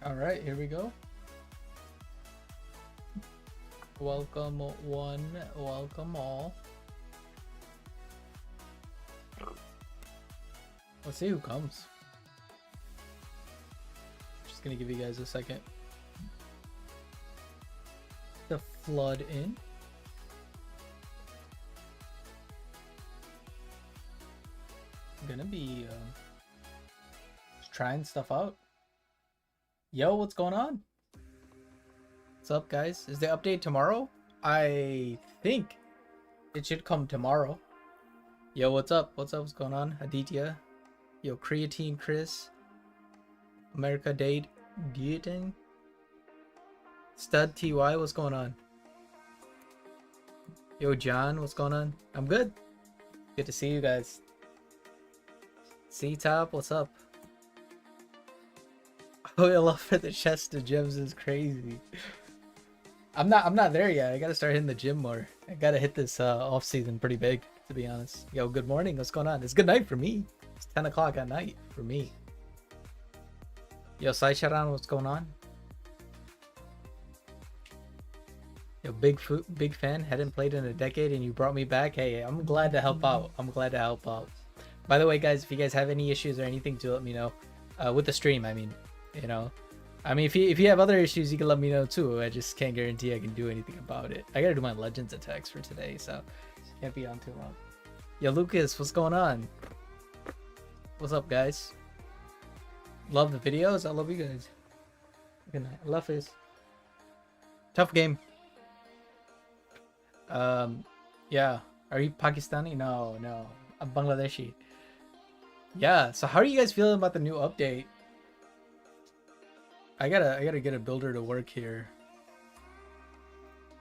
All right, here we go. Welcome one, welcome all. Let's see who comes. Just gonna give you guys a second to flood in. I'm gonna be just trying stuff out. Yo, what's going on? What's up, guys? Is the update tomorrow? I think it should come tomorrow. Yo, what's up? What's up? What's going on? Aditya. Yo, Creatine Chris. America Date Dating. Stud TY, what's going on? Yo, John, what's going on? I'm good. Good to see you guys. C-Top, what's up? Oh, your love for the chest of gems is crazy. I'm not there yet. I gotta start hitting the gym more. I gotta hit this off season pretty big, to be honest. Yo, good morning. What's going on? It's good night for me. It's 10 o'clock at night for me. Yo, Sai Sharan, what's going on? Yo, big fan. Hadn't played in a decade and you brought me back. Hey, I'm glad to help out. I'm glad to help out. By the way, guys, if you guys have any issues or anything, to let me know. With the stream, I mean, you know. I mean, if you have other issues, you can let me know too. I just can't guarantee I can do anything about it. I gotta do my Legends attacks for today, so can't be on too long. Yo, Lucas, what's going on? What's up, guys? Love the videos. I love you guys. Good night. I love this. Tough game. Yeah. Are you Pakistani? No. I'm Bangladeshi. Yeah. So how are you guys feeling about the new update? I gotta get a builder to work here.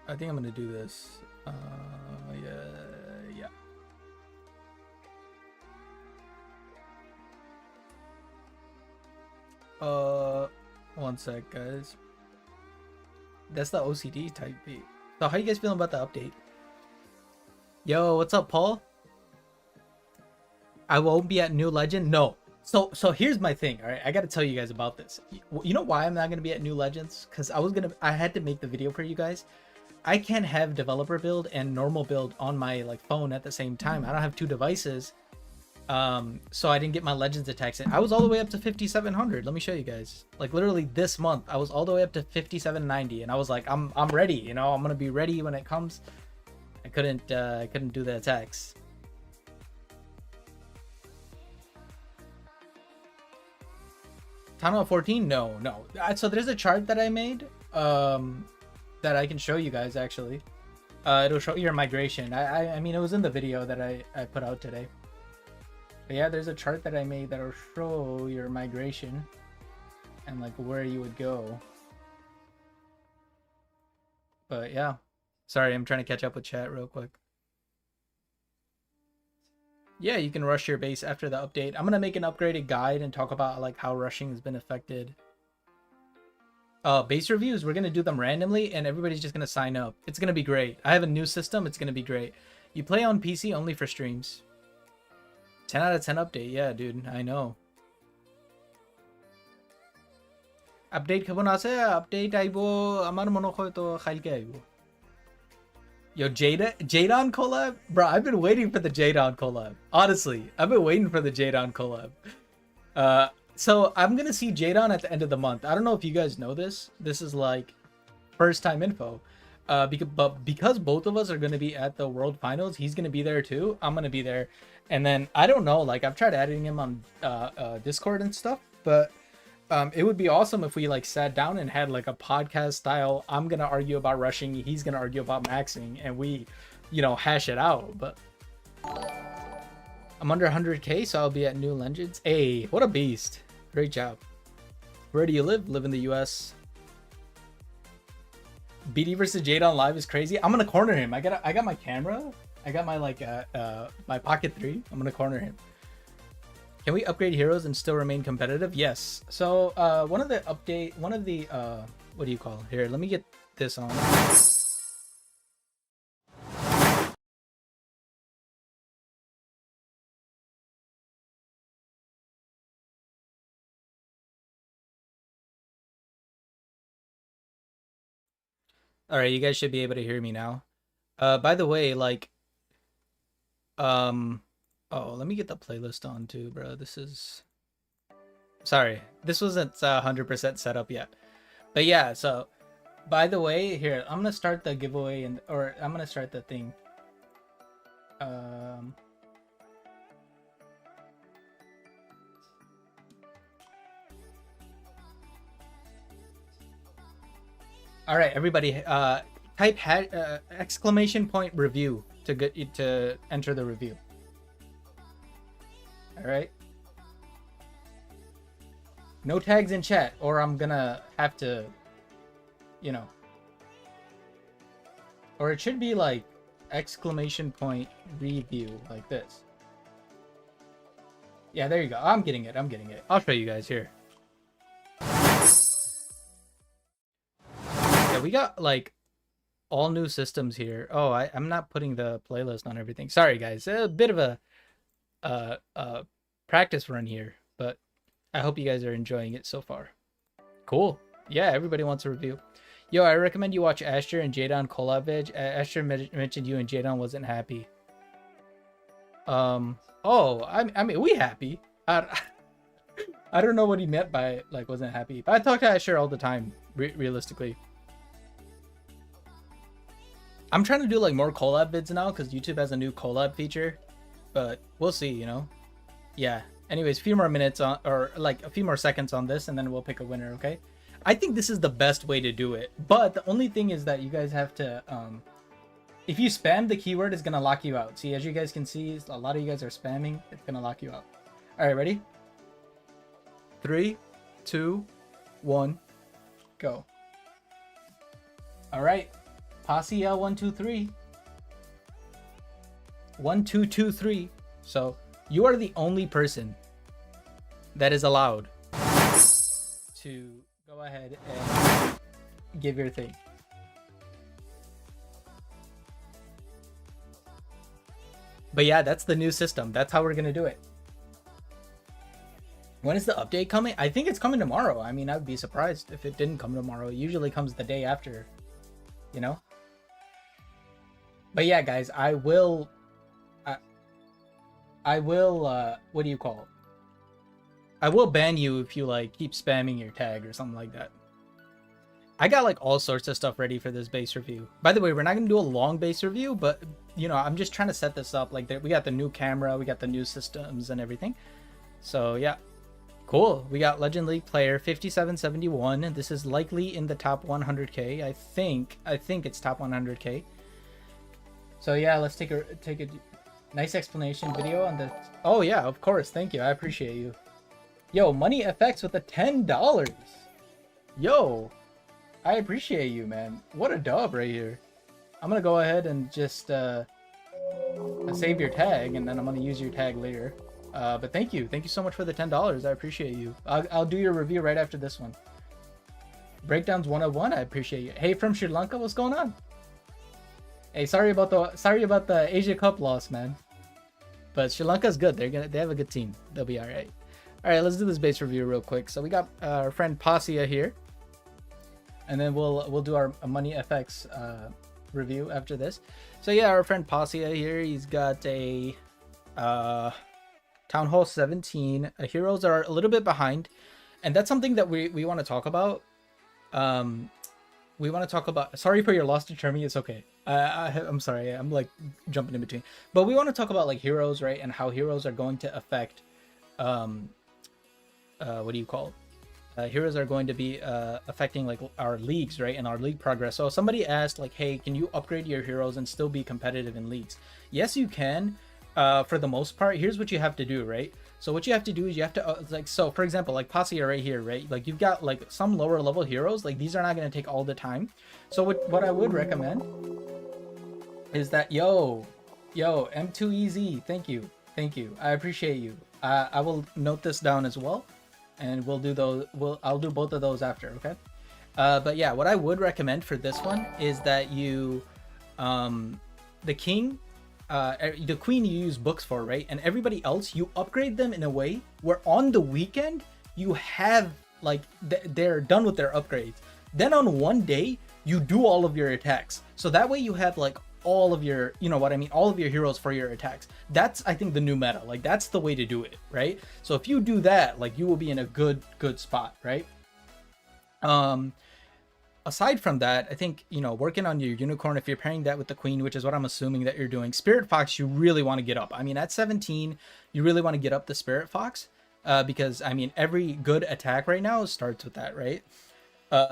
I think I'm gonna do this. Yeah. One sec, guys. That's the OCD type beat. So how you guys feeling about the update? Yo, what's up, Paul? I won't be at New Legend. No. So here's my thing. All right, I gotta tell you guys about this. You know why I'm not gonna be at New Legends? Because I had to make the video for you guys. I can't have developer build and normal build on my phone at the same time. I don't have two devices. So I didn't get my Legends attacks in. I was all the way up to 5,700. Let me show you guys. Like literally this month, I was all the way up to 5,790, and I was like, I'm ready. You know, I'm gonna be ready when it comes. I couldn't do the attacks. Town 14? No. So there's a chart that I made that I can show you guys actually. It'll show your migration. I mean, it was in the video that I put out today. But yeah, there's a chart that I made that'll show your migration and like where you would go. But yeah, sorry, I'm trying to catch up with chat real quick. Yeah, you can rush your base after the update. I'm gonna make an upgraded guide and talk about like how rushing has been affected. Base reviews, we're gonna do them randomly and everybody's just gonna sign up. It's gonna be great. I have a new system. It's gonna be great. You play on PC only for streams. 10 out of 10 update. Yeah, dude, I know. Update kabo na ase, update aibo amar mono hoy to khailke aibo. Yo, Jadon collab? Bro, I've been waiting for the Jadon collab. Honestly, I've been waiting for the Jadon collab. So I'm gonna see Jadon at the end of the month. I don't know if you guys know this. This is like first time info. Because both of us are gonna be at the World Finals, he's gonna be there too. I'm gonna be there, and then I don't know. Like I've tried adding him on Discord and stuff, but it would be awesome if we like sat down and had like a podcast style. I'm gonna argue about rushing, he's gonna argue about maxing, and we, hash it out. But I'm under 100k, so I'll be at New Legends. Hey, what a beast! Great job. Where do you live? Live in the US. BD versus Jadon live is crazy. I'm gonna corner him. I got my camera. I got my my Pocket 3. I'm gonna corner him. Can we upgrade heroes and still remain competitive? Yes. So one of the what do you call it? Here, let me get this on. All right, you guys should be able to hear me now. By the way, like, oh, let me get the playlist on too, bro. This is, sorry, this wasn't 100% set up yet. But yeah, so by the way, here, I'm gonna start the giveaway or I'm gonna start the thing. All right, everybody, type exclamation point review to get to enter the review. All right. No tags in chat, or I'm gonna have to, you know. Or it should be like exclamation point review, like this. Yeah, there you go. I'm getting it. I'm getting it. I'll show you guys here. Yeah, we got like all new systems here. Oh, I'm not putting the playlist on everything. Sorry, guys. A bit of a practice run here, but I hope you guys are enjoying it so far. Cool. Yeah, everybody wants a review. Yo, I recommend you watch Asher and Jadon collab vid. Asher mentioned you and Jadon wasn't happy. Oh, I mean, we happy. I don't know what he meant by like wasn't happy. But I talk to Asher all the time, realistically. I'm trying to do like more collab vids now because YouTube has a new collab feature, but we'll see, you know. Yeah. Anyways, a few more minutes on, or like a few more seconds on this, and then we'll pick a winner. Okay. I think this is the best way to do it, but the only thing is that you guys have to, if you spam the keyword, it's gonna lock you out. See, as you guys can see, a lot of you guys are spamming. It's gonna lock you out. All right, ready? 3, 2, 1, go. All right. Posse L123. 1223. So you are the only person that is allowed to go ahead and give your thing. But yeah, that's the new system. That's how we're gonna do it. When is the update coming? I think it's coming tomorrow. I mean, I'd be surprised if it didn't come tomorrow. It usually comes the day after, you know? But yeah, guys, I will, what do you call it? I will ban you if you like keep spamming your tag or something like that. I got like all sorts of stuff ready for this base review. By the way, we're not gonna do a long base review, but you know, I'm just trying to set this up. Like, we got the new camera, we got the new systems and everything. So yeah, cool. We got Legend League player 5771. This is likely in the top 100k. I think it's top 100k. So yeah, let's take a nice explanation video on the. Oh yeah, of course. Thank you. I appreciate you. Yo, Money FX with the $10. Yo, I appreciate you, man. What a dub right here. I'm gonna go ahead and just save your tag, and then I'm gonna use your tag later. But thank you so much for the $10. I appreciate you. I'll do your review right after this one. Breakdowns 101. I appreciate you. Hey, from Sri Lanka, what's going on? Hey, sorry about the Asia Cup loss, man. But Sri Lanka's good. They have a good team. They'll be all right. All right, let's do this base review real quick. So we got our friend Passia here, and then we'll do our Money FX review after this. So yeah, our friend Passia here. He's got a Town Hall 17. Heroes are a little bit behind, and that's something that we want to talk about. We want to talk about. Sorry for your loss to Chermy. It's okay. I'm sorry. I'm like jumping in between. But we want to talk about like heroes, right? And how heroes are going to affect. What do you call it? Heroes are going to be affecting like our leagues, right? And our league progress. So somebody asked like, hey, can you upgrade your heroes and still be competitive in leagues? Yes, you can. For the most part. Here's what you have to do, right? So what you have to do is you have to like, so for example, like Passia right here, right? Like you've got like some lower level heroes, like these are not going to take all the time. So what I would recommend is that yo M2EZ, thank you, I appreciate you. I will note this down as well, and we'll do those. I'll do both of those after, okay? But yeah, what I would recommend for this one is that you the king, the queen you use books for, right? And everybody else, you upgrade them in a way where on the weekend you have like they're done with their upgrades. Then on one day you do all of your attacks. So that way you have like all of your, you know what I mean, all of your heroes for your attacks. That's, I think, the new meta. Like, that's the way to do it, right? So if you do that, like, you will be in a good spot, right? Aside from that, I think, you know, working on your unicorn, if you're pairing that with the queen, which is what I'm assuming that you're doing, Spirit Fox, you really want to get up. I mean, at 17, you really want to get up the Spirit Fox, because, I mean, every good attack right now starts with that, right?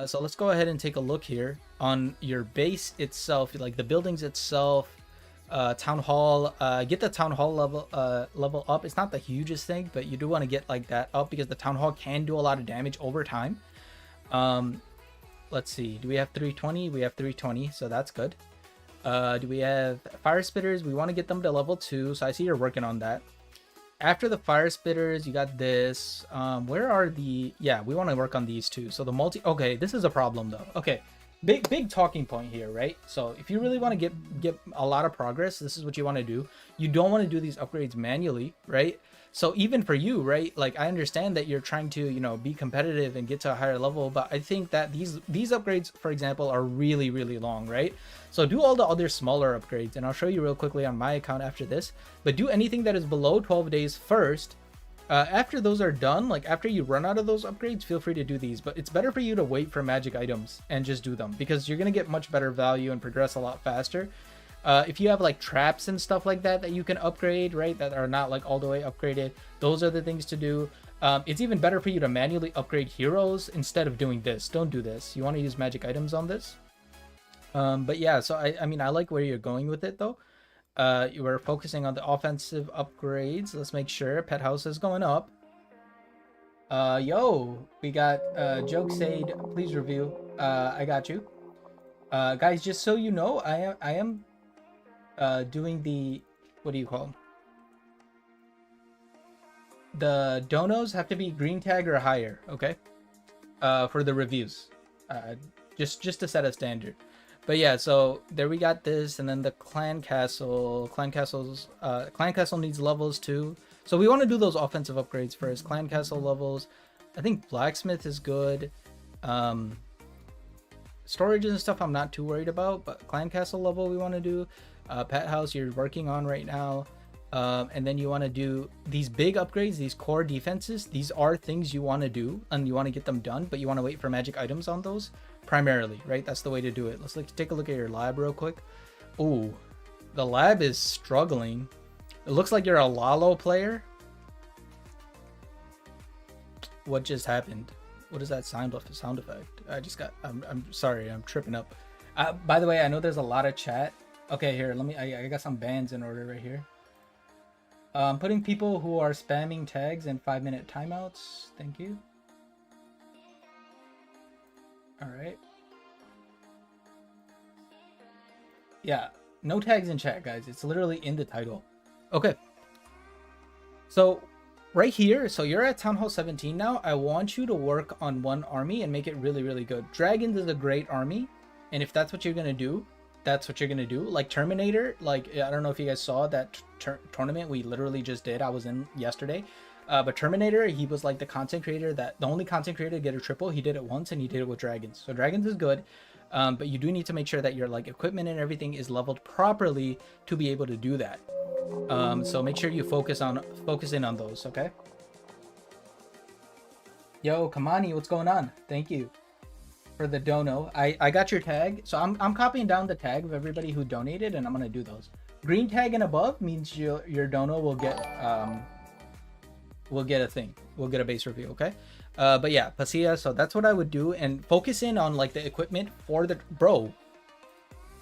So let's go ahead and take a look here on your base itself, like the buildings itself, town hall. Get the town hall level up. It's not the hugest thing, but you do want to get like that up because the town hall can do a lot of damage over time. Let's see. Do we have 320? We have 320, so that's good. Do we have fire spitters? We want to get them to level 2, so I see you're working on that. After the fire spitters, you got this. Where are the... Yeah, we want to work on these two. So the multi... Okay, this is a problem, though. Okay, big talking point here, right? So if you really want to get a lot of progress, this is what you want to do. You don't want to do these upgrades manually, right? So even for you, right, like I understand that you're trying to, you know, be competitive and get to a higher level, but I think that these upgrades, for example, are really, really long, right? So do all the other smaller upgrades, and I'll show you real quickly on my account after this, but do anything that is below 12 days first. After those are done, like after you run out of those upgrades, feel free to do these, but it's better for you to wait for magic items and just do them because you're going to get much better value and progress a lot faster. If you have like traps and stuff like that you can upgrade, right, that are not like all the way upgraded, those are the things to do. It's even better for you to manually upgrade heroes instead of doing this. Don't do this. You want to use magic items on this. But yeah, so I mean, I like where you're going with it though. You were focusing on the offensive upgrades. Let's make sure pet house is going up. Yo, we got Joke Sade, please review. I got you. Guys, just so you know, I am doing the, what do you call them? The donos have to be green tag or higher, okay? For the reviews, just to set a standard. But yeah, so there we got this, and then the clan castle. Clan castle needs levels too. So we want to do those offensive upgrades first. Clan castle levels. I think blacksmith is good. Storage and stuff I'm not too worried about, but clan castle level we want to do. Pet house you're working on right now. And then you want to do these big upgrades, these core defenses. These are things you want to do and you want to get them done, but you want to wait for magic items on those primarily, right? That's the way to do it. Let's take a look at your lab real quick. Ooh, the lab is struggling. It looks like you're a Lalo player. What just happened? What is that sound effect? I just got, I'm sorry, I'm tripping up. By the way, I know there's a lot of chat. Okay, here, I got some bans in order right here. Putting people who are spamming tags in 5-minute timeouts. Thank you. All right. Yeah, no tags in chat, guys. It's literally in the title. Okay. So right here, so you're at Town Hall 17 now. I want you to work on one army and make it really, really good. Dragons is a great army. And if that's what you're going to do, that's what you're going to do. Like Terminator, like, I don't know if you guys saw that tournament we literally just did. I was in yesterday. But Terminator, he was like the content creator the only content creator to get a triple. He did it once and he did it with Dragons. So Dragons is good. But you do need to make sure that your like equipment and everything is leveled properly to be able to do that. So make sure you focus in on those, okay? Yo, Kamani, what's going on? Thank you for the dono. I got your tag. So I'm copying down the tag of everybody who donated and I'm gonna do those. Green tag and above means your dono will get a thing. We'll get a base review, okay? But yeah, Pasilla, so that's what I would do and focus in on like the equipment for the bro.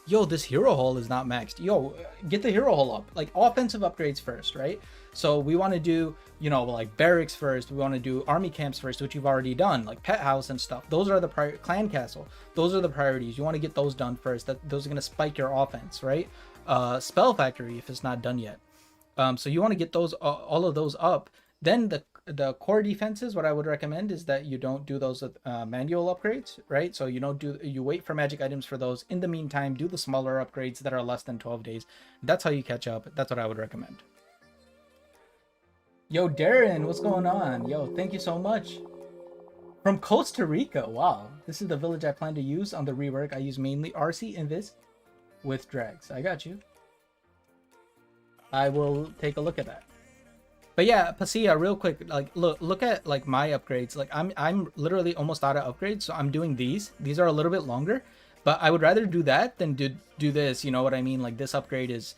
Yo, this hero hall is not maxed. Yo, get the hero hall up. Like offensive upgrades first, right? So we want to do, you know, like barracks first. We want to do army camps first, which you've already done, like pet house and stuff. Those are the clan castle. Those are the priorities. You want to get those done first. Those are going to spike your offense, right? Spell factory if it's not done yet. So you want to get those all of those up. Then the core defenses, what I would recommend is that you don't do those manual upgrades, right? So you wait for magic items for those. In the meantime, do the smaller upgrades that are less than 12 days. That's how you catch up. That's what I would recommend. Yo, Darren, what's going on? Yo, thank you so much. From Costa Rica. Wow. This is the village I plan to use on the rework. I use mainly RC Invis with drags. I got you. I will take a look at that. But yeah, Pasia, real quick, like look at like my upgrades. Like I'm literally almost out of upgrades, so I'm doing these. These are a little bit longer, but I would rather do that than do this. You know what I mean? Like this upgrade is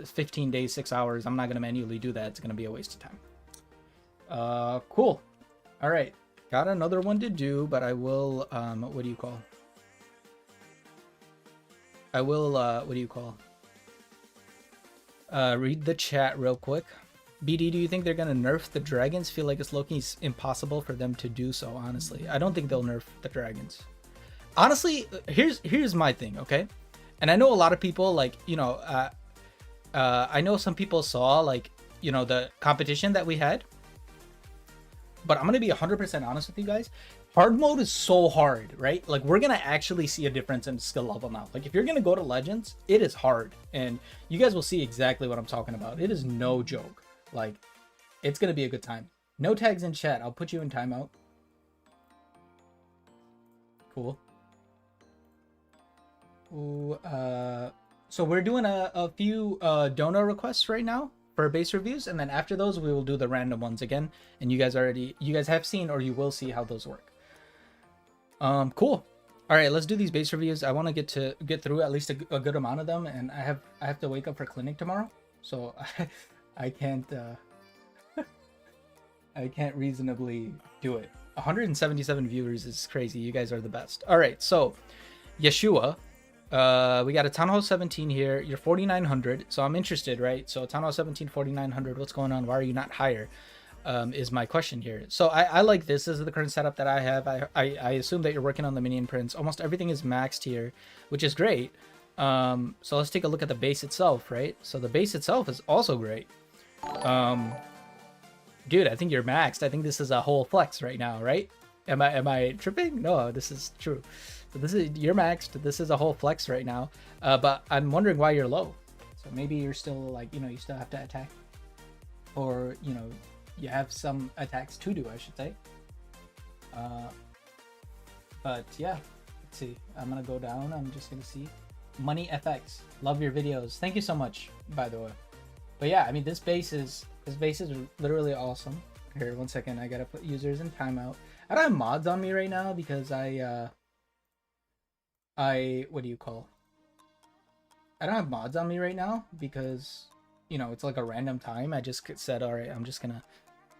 15 days, 6 hours. I'm not gonna manually do that. It's gonna be a waste of time. Cool. All right, got another one to do, but I will what do you call? I will what do you call? Read the chat real quick. BD, do you think they're gonna nerf the dragons? Feel like it's low-key impossible for them to do so, honestly. I don't think they'll nerf the dragons. Honestly, here's my thing, okay? And I know a lot of people, like, you know, I know some people saw, like, you know, the competition that we had. But I'm gonna be 100% honest with you guys. Hard mode is so hard, right? Like, we're gonna actually see a difference in skill level now. Like, if you're gonna go to Legends, it is hard. And you guys will see exactly what I'm talking about. It is no joke. Like, it's gonna be a good time. No tags in chat. I'll put you in timeout. Cool. Ooh, so we're doing a few donor requests right now for base reviews, and then after those we will do the random ones again. And you guys have seen, or you will see how those work. Cool. All right, let's do these base reviews. I want to get through at least a good amount of them, and I have to wake up for clinic tomorrow, so I can't I can't reasonably do it. 177 viewers is crazy. You guys are the best. All right, so Yeshua, we got a Town Hall 17 here. You're 4,900, so I'm interested, right? So Town Hall 17, 4,900. What's going on? Why are you not higher? Is my question here. So I like this. This is the current setup that I have. I assume that you're working on the minion prints. Almost everything is maxed here, which is great. So let's take a look at the base itself, right? So the base itself is also great. Dude, I think you're maxed. I think this is a whole flex right now, right? Am I tripping? No, this is true. So you're maxed. This is a whole flex right now. But I'm wondering why you're low. So maybe you're still like, you know, you still have to attack, or you know, you have some attacks to do, I should say. But yeah, let's see. I'm gonna go down. I'm just gonna see. Money FX. Love your videos. Thank you so much, by the way. But yeah, I mean, this base is literally awesome. Here, one second. I gotta put users in timeout. I don't have mods on me right now because I what do you call? I don't have mods on me right now because, you know, it's like a random time. I just said, all right, I'm just gonna,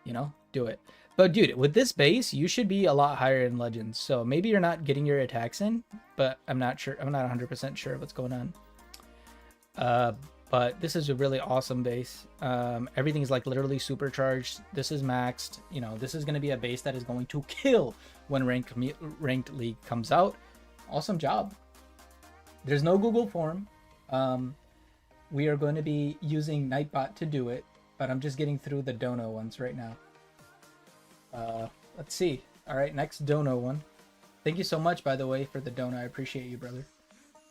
you know, do it. But dude, with this base, you should be a lot higher in Legends. So maybe you're not getting your attacks in, but I'm not sure. I'm not 100% sure what's going on. But this is a really awesome base. Everything is like literally supercharged. This is maxed. You know, this is going to be a base that is going to kill when ranked league comes out. Awesome job. There's no Google form. We are going to be using Nightbot to do it, but I'm just getting through the dono ones right now. Let's see. All right, next dono one. Thank you so much, by the way, for the dono. I appreciate you, brother.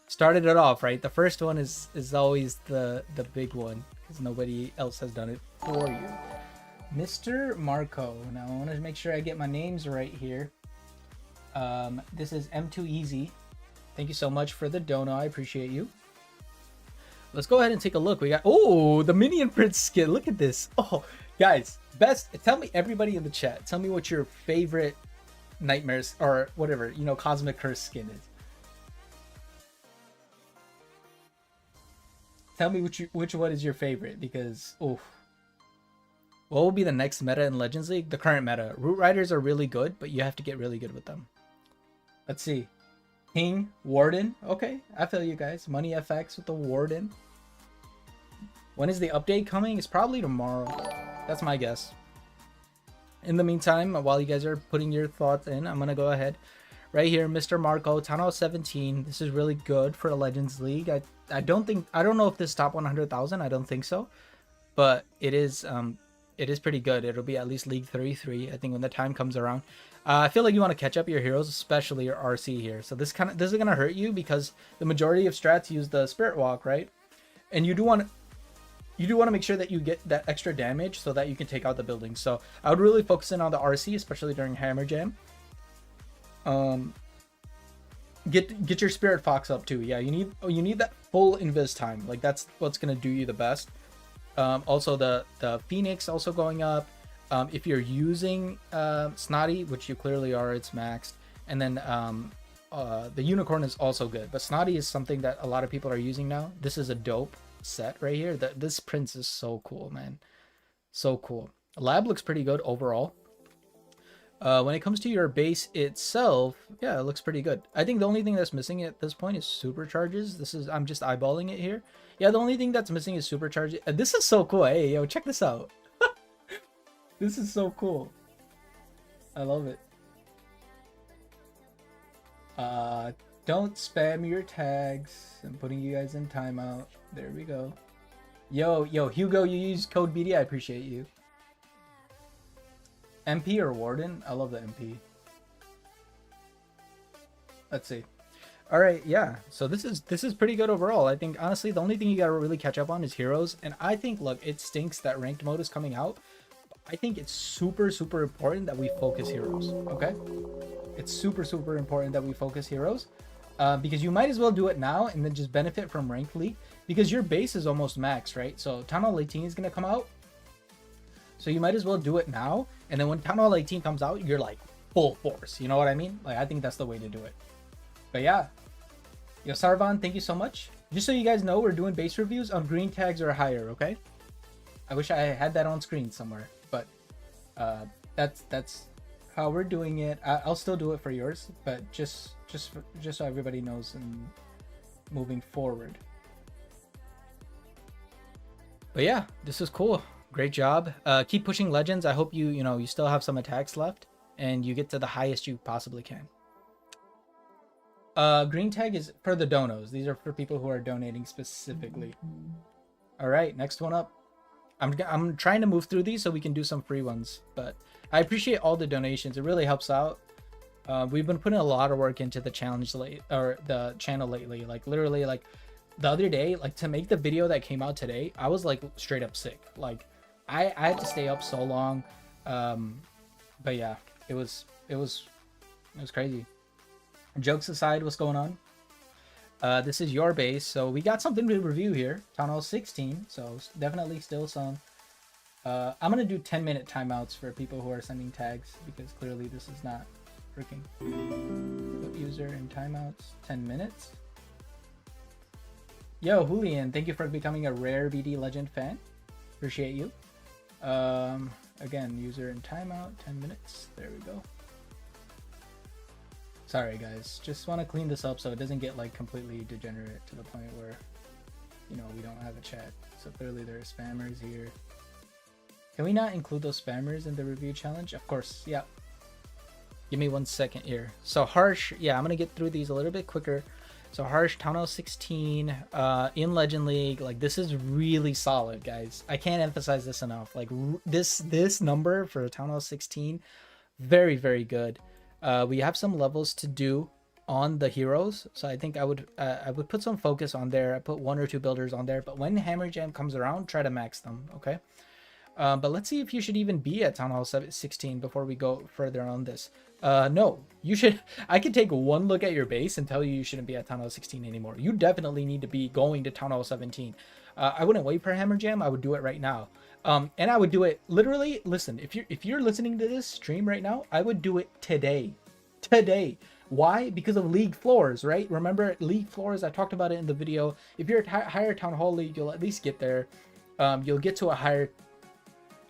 Started it off, right? The first one is always the big one because nobody else has done it for you. Mr. Marco. Now I want to make sure I get my names right here. This is M2Easy. Thank you so much for the dono. I appreciate you. Let's go ahead and take a look. We got, oh, the Minion Prince skin. Look at this. Oh, guys, tell me, everybody in the chat, tell me what your favorite Nightmares or whatever, you know, Cosmic Curse skin is. Tell me which one is your favorite, because, oh, what will be the next meta in Legends League? The current meta. Root Riders are really good, but you have to get really good with them. Let's see. King, Warden. Okay, I feel you guys. Money FX with the Warden. When is the update coming? It's probably tomorrow. That's my guess. In the meantime, while you guys are putting your thoughts in, I'm going to go ahead. Right here, Mr. Marco, Town Hall 17. This is really good for the Legends League. I don't know if this top 100,000. I don't think so. But it is pretty good. It'll be at least League 33, I think, when the time comes around. I feel like you want to catch up your heroes, especially your RC here. So this is gonna hurt you because the majority of strats use the Spirit Walk, right? And you do want to make sure that you get that extra damage so that you can take out the building. So I would really focus in on the RC, especially during Hammer Jam. Get your Spirit Fox up too. Yeah, you need that full invis time. Like that's what's gonna do you the best. Also the Phoenix also going up. If you're using Snotty, which you clearly are, it's maxed. And then the Unicorn is also good, but Snotty is something that a lot of people are using now. This is a dope set right here. This Prince is so cool, man. So cool. Lab looks pretty good overall. When it comes to your base itself, yeah, it looks pretty good. I think the only thing that's missing at this point is supercharges. I'm just eyeballing it here. Yeah, the only thing that's missing is supercharges. This is so cool. Hey, yo, check this out. This is so cool. I love it. Don't spam your tags. I'm putting you guys in timeout. There we go. Yo, Hugo, you use code BD. I appreciate you. MP or Warden? I love the MP. Let's see. All right, yeah. So this is pretty good overall. I think honestly the only thing you gotta really catch up on is heroes. And I think, look, it stinks that ranked mode is coming out. I think it's super important that we focus heroes. Okay, it's super important that we focus heroes, because you might as well do it now and then just benefit from ranked league, because your base is almost max, right? So Town Hall 18 is gonna come out. So you might as well do it now, and then when Town Hall 18 comes out, you're like full force. You know what I mean? Like, I think that's the way to do it. But yeah. Yo, Sarvan, thank you so much. Just so you guys know, we're doing base reviews on green tags or higher, okay? I wish I had that on screen somewhere, but that's how we're doing it. I'll still do it for yours, but just so everybody knows and moving forward. But yeah, this is cool. Great job. Keep pushing legends. I hope you still have some attacks left and you get to the highest you possibly can. Green tag is for the donos. These are for people who are donating specifically. All right, next one up. I'm trying to move through these so we can do some free ones, but I appreciate all the donations. It really helps out. We've been putting a lot of work into the the channel lately. Like literally, like the other day, like to make the video that came out today, I was like straight up sick. Like I had to stay up so long. But yeah, it was crazy. Jokes aside, what's going on? This is your base, so we got something to review here. Town Hall 16, so definitely still some. I'm gonna do 10-minute timeouts for people who are sending tags, because clearly this is not working. Put user in timeouts, 10 minutes. Yo, Julian, thank you for becoming a rare BD Legend fan. Appreciate you. Again, user in timeout, 10 minutes. There we go. Sorry guys, just want to clean this up so it doesn't get like completely degenerate to the point where, we don't have a chat. So clearly there are spammers here. Can we not include those spammers in the review challenge? Of course, yeah. Give me 1 second here. So Harsh, yeah, I'm gonna get through these a little bit quicker. So Harsh, Town Hall 16, in Legend League, like this is really solid, guys. I can't emphasize this enough. Like this number for Town Hall 16, very good. We have some levels to do on the heroes, so I think I would put some focus on there. I put 1 or 2 builders on there, but when Hammer Jam comes around, try to max them, okay? But let's see if you should even be at Town Hall 16 before we go further on this. No, you should. I could take one look at your base and tell you shouldn't be at Town Hall 16 anymore. You definitely need to be going to Town Hall 17. I wouldn't wait for Hammer Jam. I would do it right now. And I would do it literally. Listen, if you're listening to this stream right now, I would do it today. Why? Because of league floors, right? Remember league floors? I talked about it in the video. If you're at higher Town Hall league, you'll at least get there. You'll get to a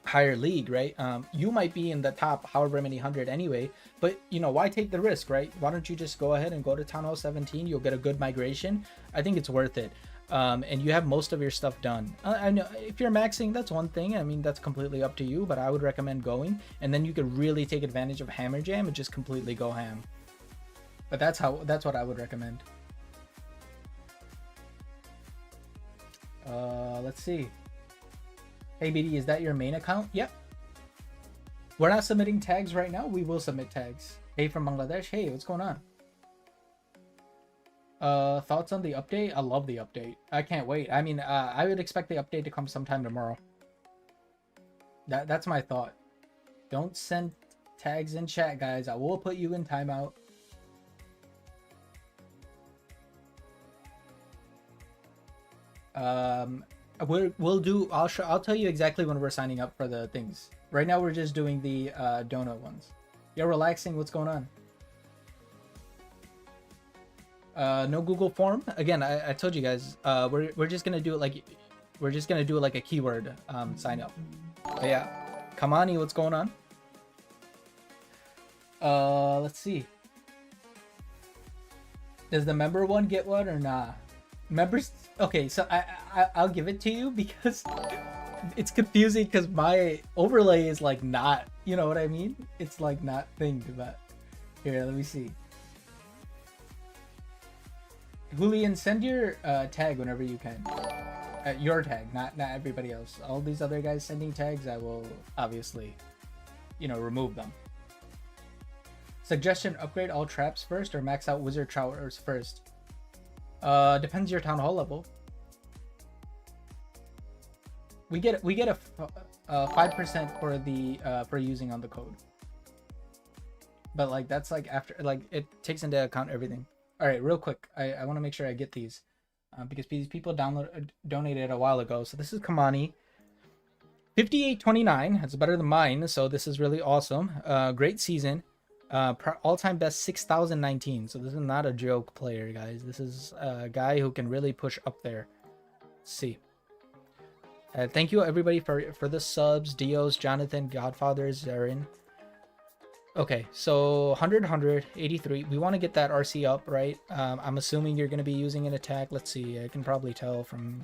higher league, right? You might be in the top however many hundred anyway, but why take the risk, right? Why don't you just go ahead and go to Town Hall 17? You'll get a good migration. I think it's worth it. And you have most of your stuff done. I know if you're maxing, that's one thing. I mean, that's completely up to you, but I would recommend going, and then you could really take advantage of Hammer Jam and just completely go ham. But that's what I would recommend. Let's see. Hey BD, is that your main account? Yep. We're not submitting tags right now. We will submit tags. Hey from Bangladesh. Hey, what's going on? Thoughts on the update? I love the update. I can't wait. I mean, I would expect the update to come sometime tomorrow. That's my thought. Don't send tags in chat, guys. I will put you in timeout. We'll do. I'll tell you exactly when we're signing up for the things. Right now we're just doing the donut ones. You're relaxing. What's going on? No Google form. Again, I told you guys. We're just gonna do it like a keyword sign up. But yeah, Kamani, what's going on? Let's see. Does the member one get one or nah? Members. Okay, so I'll give it to you because it's confusing because my overlay is like not. You know what I mean? It's like not thinged, but here, let me see. Julian, send your tag whenever you can. Your tag, not everybody else. All these other guys sending tags, I will obviously, remove them. Suggestion: upgrade all traps first or max out wizard towers first. Depends your town hall level. We get a 5% for the for using on the code. But like that's like after like it takes into account everything. All right, real quick, I want to make sure I get these because these people donated a while ago. So this is Kamani, 5829. That's better than mine. So this is really awesome. Great season. All-time best 6019. So this is not a joke player, guys. This is a guy who can really push up there. Let's see. Thank you everybody for the subs. Dios, Jonathan, Godfather, Zarin. Okay, so 100, 83. We want to get that RC up, right? I'm assuming you're going to be using an attack. Let's see. I can probably tell from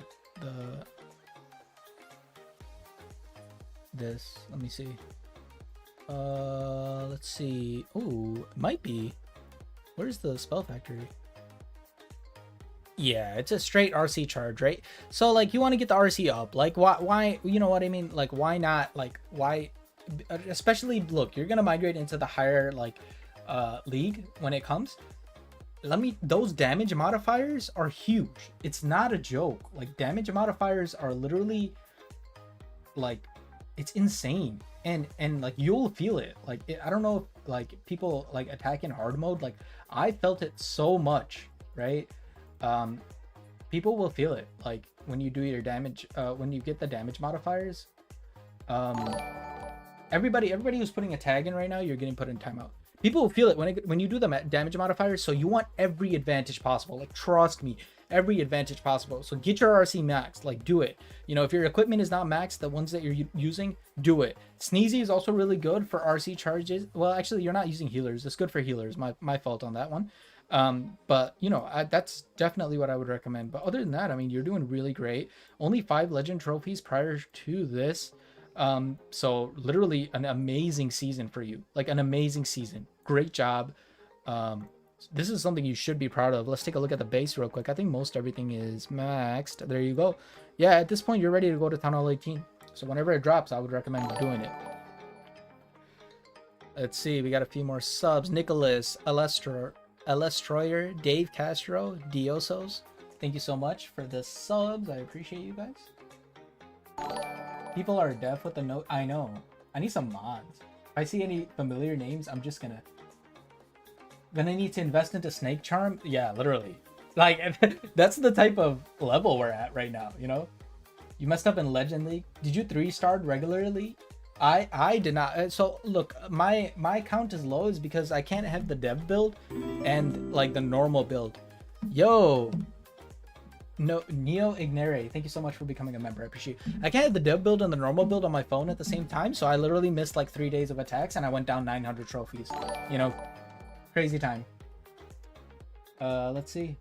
this. Let me see. Let's see. Ooh, it might be. Where's the spell factory? Yeah, it's a straight RC charge, right? So like you want to get the RC up. Like why you know what I mean? Like why not? Like why? Especially look, you're gonna migrate into the higher like league when it comes. Those damage modifiers are huge. It's not a joke. Like damage modifiers are literally like it's insane, and like you'll feel it. Like I don't know if like people like attack in hard mode. Like I felt it so much, right? People will feel it like when you do your damage when you get the damage modifiers. Everybody who's putting a tag in right now, you're getting put in timeout. People will feel it when you do the damage modifiers. So you want every advantage possible. Like trust me, every advantage possible. So get your RC maxed. Like do it. If your equipment is not maxed, the ones that you're using, do it. Sneezy is also really good for RC charges. Well, actually, you're not using healers. It's good for healers. My fault on that one. But that's definitely what I would recommend. But other than that, I mean, you're doing really great. Only 5 legend trophies prior to this. So literally an amazing season for you, like an amazing season. Great job. This is something you should be proud of. Let's take a look at the base real quick. I think most everything is maxed. There you go. Yeah, at this point you're ready to go to Town Hall 18. So whenever it drops, I would recommend doing it. Let's see, we got a few more subs. Nicholas, Alestroyer, Dave Castro, Diosos. Thank you so much for the subs. I appreciate you guys. People are deaf with the note. I know. I need some mods. If I see any familiar names, I'm just gonna need to invest into Snake Charm. Yeah, literally. Like that's the type of level we're at right now. You messed up in Legend League. Did you 3-starred regularly? I did not. So look, my count is low is because I can't have the dev build and like the normal build. Yo. No, Neo Ignere, thank you so much for becoming a member. I appreciate it. I can't have the dev build and the normal build on my phone at the same time, so I literally missed like 3 days of attacks and I went down 900 trophies. Crazy time. Let's see.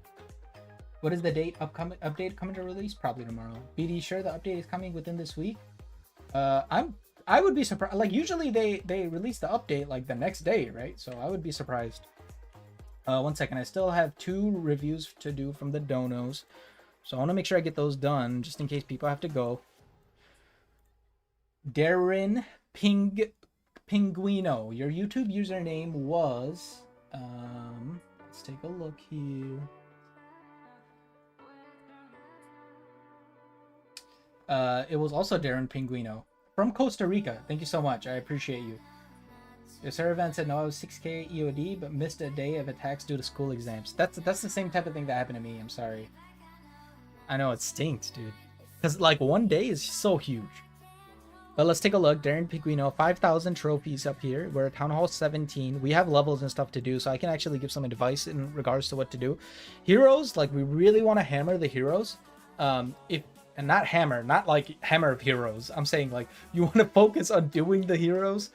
What is the date update coming to release? Probably tomorrow. BD, sure the update is coming within this week. I would be surprised. Like usually they release the update like the next day, right? So I would be surprised. 1 second. I still have 2 reviews to do from the donos. So I want to make sure I get those done, just in case people have to go. Darren Pinguino. Your YouTube username was... let's take a look here. It was also Darren Pinguino. From Costa Rica. Thank you so much. I appreciate you. Your server event said no, I was 6k EOD, but missed a day of attacks due to school exams. That's the same type of thing that happened to me. I'm sorry. I know, it stinks, dude. Because, like, one day is so huge. But let's take a look. Darren Piguino, 5,000 trophies up here. We're at Town Hall 17. We have levels and stuff to do, so I can actually give some advice in regards to what to do. Heroes, like, we really want to hammer the heroes. And not hammer, not like hammer of heroes. I'm saying, like, you want to focus on doing the heroes,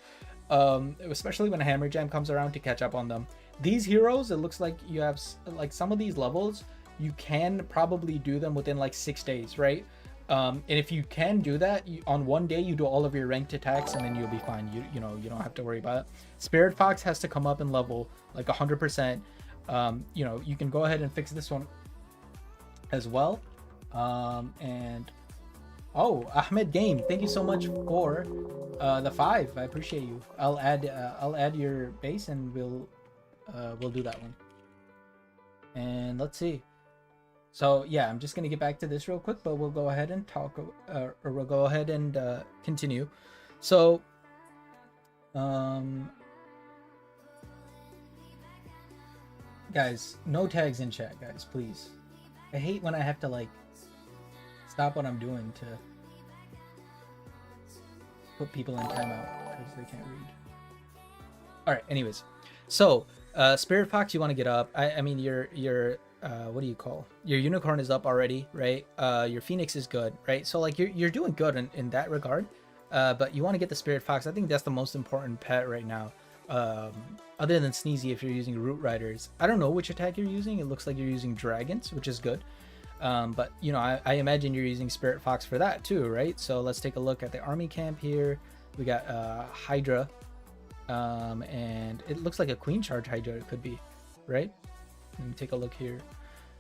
especially when Hammer Jam comes around to catch up on them. These heroes, it looks like you have, like, some of these levels, you can probably do them within, like, 6 days, right? And if you can do that, on one day you do all of your ranked attacks and then you'll be fine. You know, you don't have to worry about it. Spirit Fox has to come up in level like 100%. You know, you can go ahead and fix this one as well. And oh, Ahmed Game, thank you so much for the 5. I appreciate you. I'll add your base and we'll do that one. And let's see. So yeah, I'm just gonna get back to this real quick, but we'll go ahead and talk, or we'll go ahead and continue. So, guys, no tags in chat, guys, please. I hate when I have to like stop what I'm doing to put people in timeout because they can't read. All right, anyways, so Spirit Fox, you want to get up. I mean, your what do you call, your unicorn is up already, right? Your Phoenix is good, right? So like you're doing good in that regard, but you want to get the Spirit Fox. I think that's the most important pet right now, other than Sneezy if you're using Root Riders. I don't know which attack you're using. It looks like you're using Dragons, which is good, but you know, I imagine you're using Spirit Fox for that too, right? So let's take a look at the army camp here. We got Hydra, and it looks like a Queen Charge Hydra. It could be, right? Let me take a look here.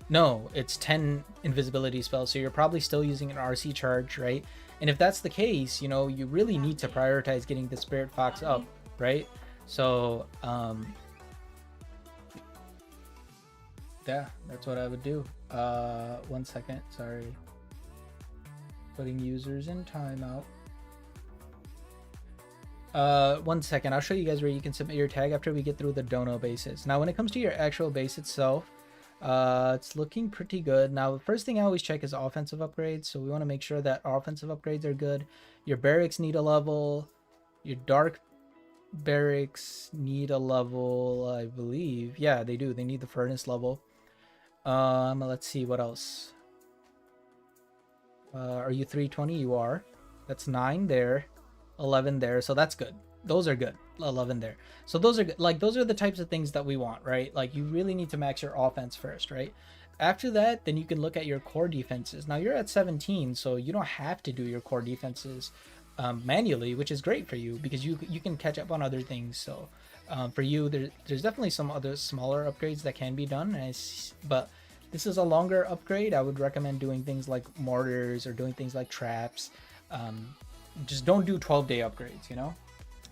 No, it's 10 invisibility spells, so you're probably still using an RC charge, right? And if that's the case, you know, you really need to prioritize getting the Spirit Fox up, right? So, yeah, that's what I would do. 1 second, sorry. Putting users in timeout. 1 second, I'll show you guys where you can submit your tag after we get through the dono bases. Now when it comes to your actual base itself, it's looking pretty good. Now the first thing I always check is offensive upgrades, so we want to make sure that our offensive upgrades are good. Your barracks need a level, your dark barracks need a level, I believe. Yeah, they do, they need the furnace level. Let's see what else. Are you 320? You are. That's 9 there, 11 there, so that's good. Those are good. 11 there, so those are good. Like, those are the types of things that we want, right? Like, you really need to max your offense first, right? After that, then you can look at your core defenses. Now you're at 17, so you don't have to do your core defenses manually, which is great for you because you can catch up on other things. So for you, there's definitely some other smaller upgrades that can be done, but this is a longer upgrade. I would recommend doing things like mortars or doing things like traps. Just don't do 12-day upgrades, you know?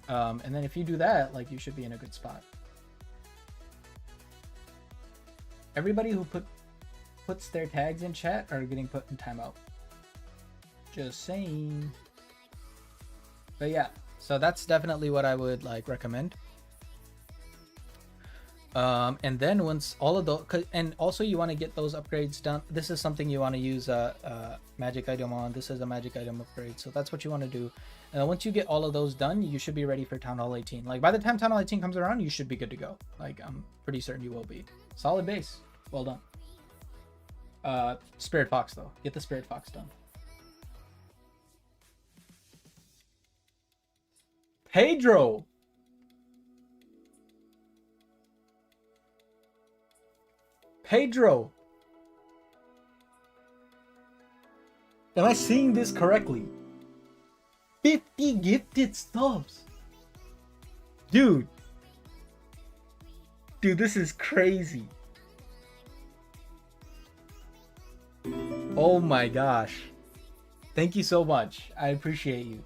And then if you do that, like, you should be in a good spot. Everybody who puts their tags in chat are getting put in timeout. Just saying. But yeah, so that's definitely what I would like recommend. And then once all of those, and also you want to get those upgrades done. This is something you want to use a magic item on. This is a magic item upgrade, so that's what you want to do. And once you get all of those done, you should be ready for Town Hall 18. Like, by the time Town Hall 18 comes around, you should be good to go. Like, I'm pretty certain you will be. Solid base. Well done. Spirit Fox though. Get the Spirit Fox done. Pedro. Pedro. Am I seeing this correctly? 50 gifted stubs. Dude, this is crazy. Oh my gosh. Thank you so much. I appreciate you.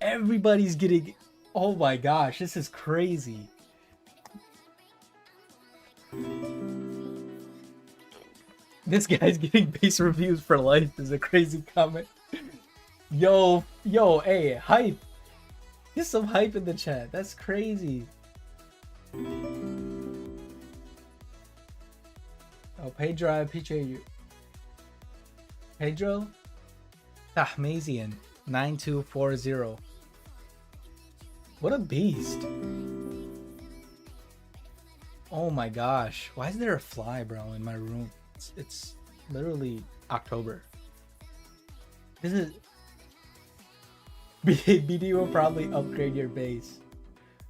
Everybody's getting... Oh my gosh, this is crazy. This guy's getting base reviews for life is a crazy comment. Yo, hey, hype. Get some hype in the chat. That's crazy. Oh, Pedro, I appreciate you. Pedro Tahmazian 9240. What a beast. Oh my gosh. Why is there a fly, bro, in my room? It's literally October. This is... BD will probably upgrade your base.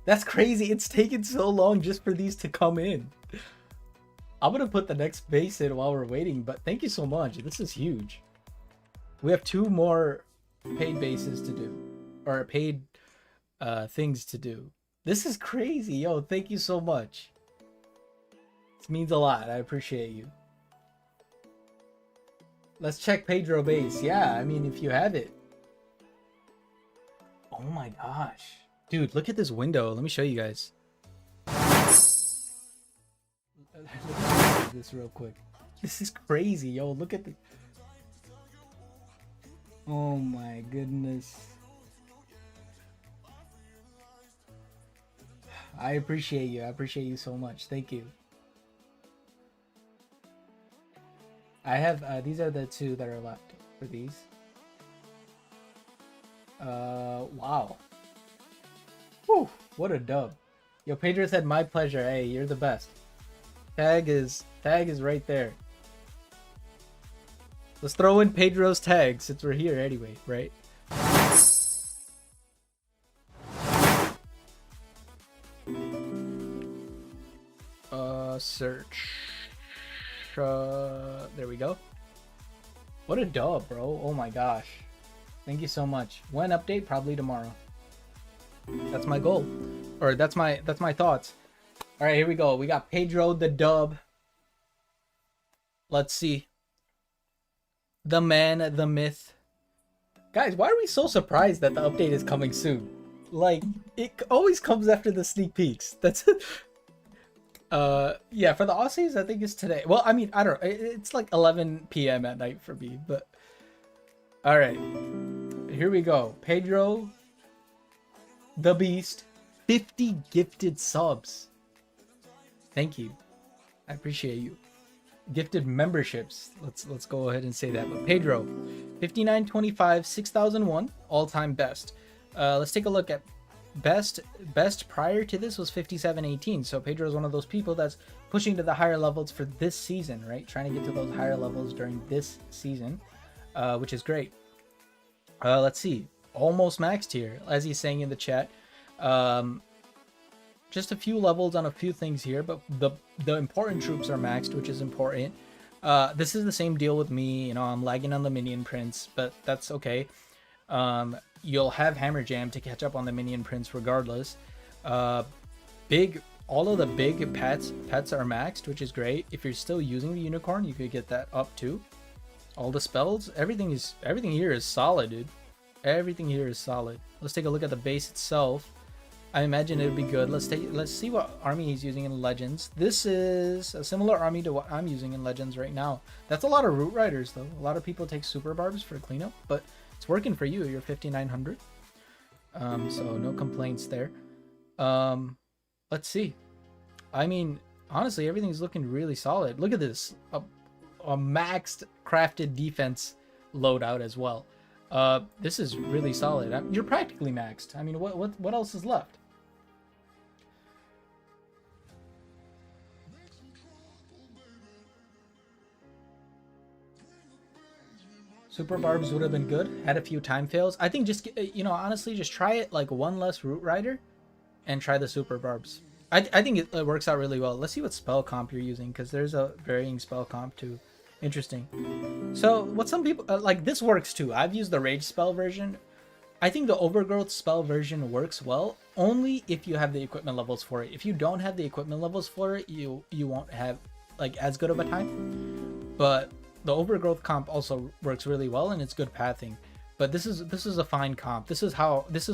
That's crazy. It's taken so long just for these to come in. I'm gonna put the next base in while we're waiting, but thank you so much. This is huge. We have 2 more paid bases to do, or paid things to do. This is crazy. Yo, thank you so much. This means a lot. I appreciate you. Let's check Pedro base. Yeah, I mean, if you have it. Oh my gosh. Dude, look at this window. Let me show you guys. Look at this real quick. This is crazy, yo. Look at the... Oh my goodness. I appreciate you. I appreciate you so much. Thank you. I have, these are the 2 that are left for these. Wow. Whew, what a dub. Yo, Pedro said, my pleasure. Hey, you're the best. Tag is right there. Let's throw in Pedro's tag since we're here anyway, right? Search. There we go. What a dub, bro. Oh my gosh. Thank you so much. When update? Probably tomorrow. That's my goal. Or that's my thoughts. All right, here we go. We got Pedro the dub. Let's see. The man, the myth. Guys, why are we so surprised that the update is coming soon? Like, it always comes after the sneak peeks. That's yeah, for the Aussies, I think it's today. Well, I mean, I don't know. It's like 11 p.m. at night for me, but all right. Here we go. Pedro the Beast, 50 gifted subs. Thank you. I appreciate you. Gifted memberships. Let's go ahead and say that. But Pedro, 5925, 6001, all-time best. Let's take a look at best prior to this was 5718. So Pedro is one of those people that's pushing to the higher levels for this season, right? Trying to get to those higher levels during this season, which is great. Let's see. Almost maxed here, as he's saying in the chat. Just a few levels on a few things here, but the important troops are maxed, which is important. This is the same deal with me. You know, I'm lagging on the minion prints, but that's okay. You'll have Hammer Jam to catch up on the minion prints regardless. All of the big pets are maxed, which is great. If you're still using the unicorn, you could get that up too. All the spells, everything here is solid, dude. Everything here is solid. Let's take a look at the base itself. I imagine it'd be good. Let's see what army he's using in Legends. This is a similar army to what I'm using in Legends right now. That's a lot of Root Riders though. A lot of people take Super Barbs for cleanup, but it's working for you. You're 5900. So no complaints there. Let's see. I mean, honestly, everything's looking really solid. Look at this. A maxed crafted defense loadout as well. This is really solid. You're practically maxed. I mean, what else is left? Super Barbs would have been good. Had a few time fails. I think just, you know, honestly, just try it like one less Root Rider and try the Super Barbs. I think it works out really well. Let's see what spell comp you're using, because there's a varying spell comp too. Interesting. So what some people like, this works too. I've used the Rage spell version. I think the Overgrowth spell version works well only if you have the equipment levels for it. If you don't have the equipment levels for it, you won't have like as good of a time. But the Overgrowth comp also works really well, and it's good pathing. But this is a fine comp. This is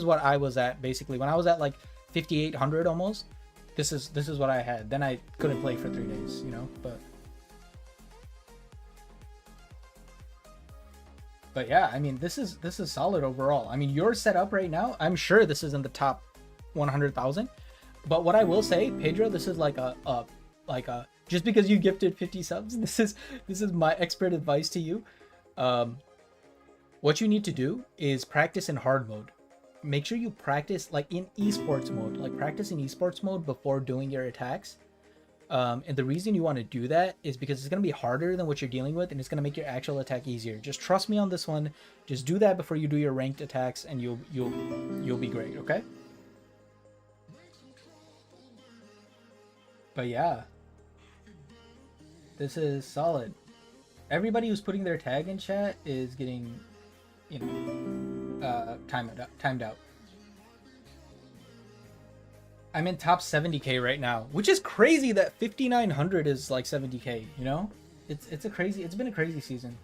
what I was at basically when I was at like 5800 almost. This is what I had. Then I couldn't play for 3 days, you know. But yeah, I mean, this is solid overall. I mean, your setup right now, I'm sure this is in the top 100,000. But what I will say, Pedro, this is like a Just because you gifted 50 subs, this is my expert advice to you. What you need to do is practice in hard mode. Make sure you practice like in esports mode, like practice in esports mode before doing your attacks. And the reason you want to do that is because it's going to be harder than what you're dealing with, and it's going to make your actual attack easier. Just trust me on this one. Just do that before you do your ranked attacks, and you'll be great. Okay. But yeah, this is solid. Everybody who's putting their tag in chat is getting, you know, timed out. I'm in top 70k right now, which is crazy that 5900 is like 70k, you know? It's been a crazy season.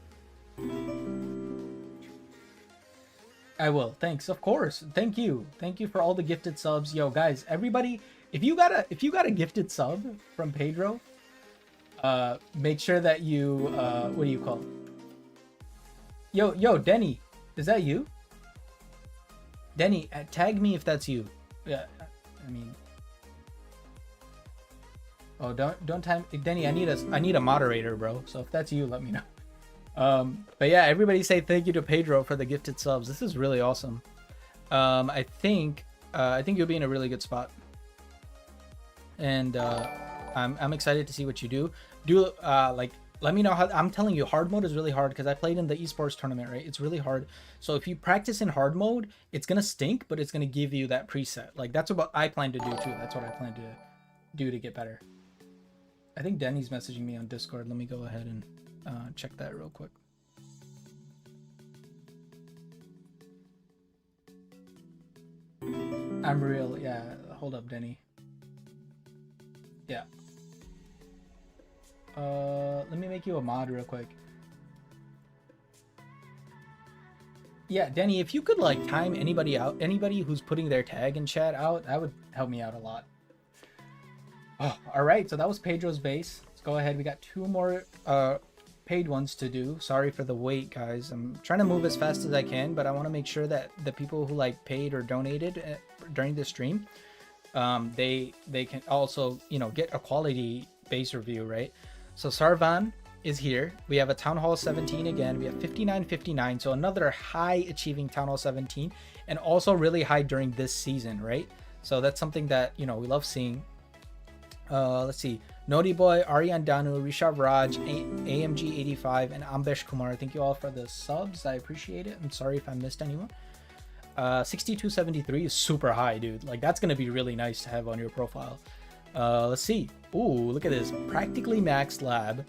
I will. Thanks. Of course. Thank you. Thank you for all the gifted subs. Yo, guys, everybody, if you got a gifted sub from Pedro, make sure that you what do you call it? Yo, Denny, is that you? Denny, tag me if that's you. Yeah, I mean, oh, don't time Denny. I need a moderator, bro. So if that's you, let me know. But yeah, everybody say thank you to Pedro for the gifted subs. This is really awesome. I think you'll be in a really good spot, and I'm excited to see what you do. Like, let me know how. I'm telling you, hard mode is really hard because I played in the esports tournament, right? It's really hard. So if you practice in hard mode, it's gonna stink, but it's gonna give you that preset. Like, that's what I plan to do too. That's what I plan to do to get better. I think Denny's messaging me on Discord. Let me go ahead and check that real quick. I'm real. Yeah, hold up, Denny. Yeah. Let me make you a mod real quick. Yeah, Denny, if you could like time anybody out, anybody who's putting their tag in chat out, that would help me out a lot. Oh, all right, so that was Pedro's base. Let's go ahead. We got 2 more paid ones to do. Sorry for the wait, guys. I'm trying to move as fast as I can, but I want to make sure that the people who like paid or donated during the stream, they can also, you know, get a quality base review, right? So Sarvan is here. We have a Town Hall 17 again. We have 5959, so another high achieving Town Hall 17, and also really high during this season, right? So that's something that, you know, we love seeing. Let's see. Noti Boy, Aryan Danu, Rishabh Raj, AMG 85, and Ambesh Kumar. Thank you all for the subs. I appreciate it. I'm sorry if I missed anyone. 6273 is super high, dude. Like, that's gonna be really nice to have on your profile. Let's see. Ooh, look at this. Practically maxed lab,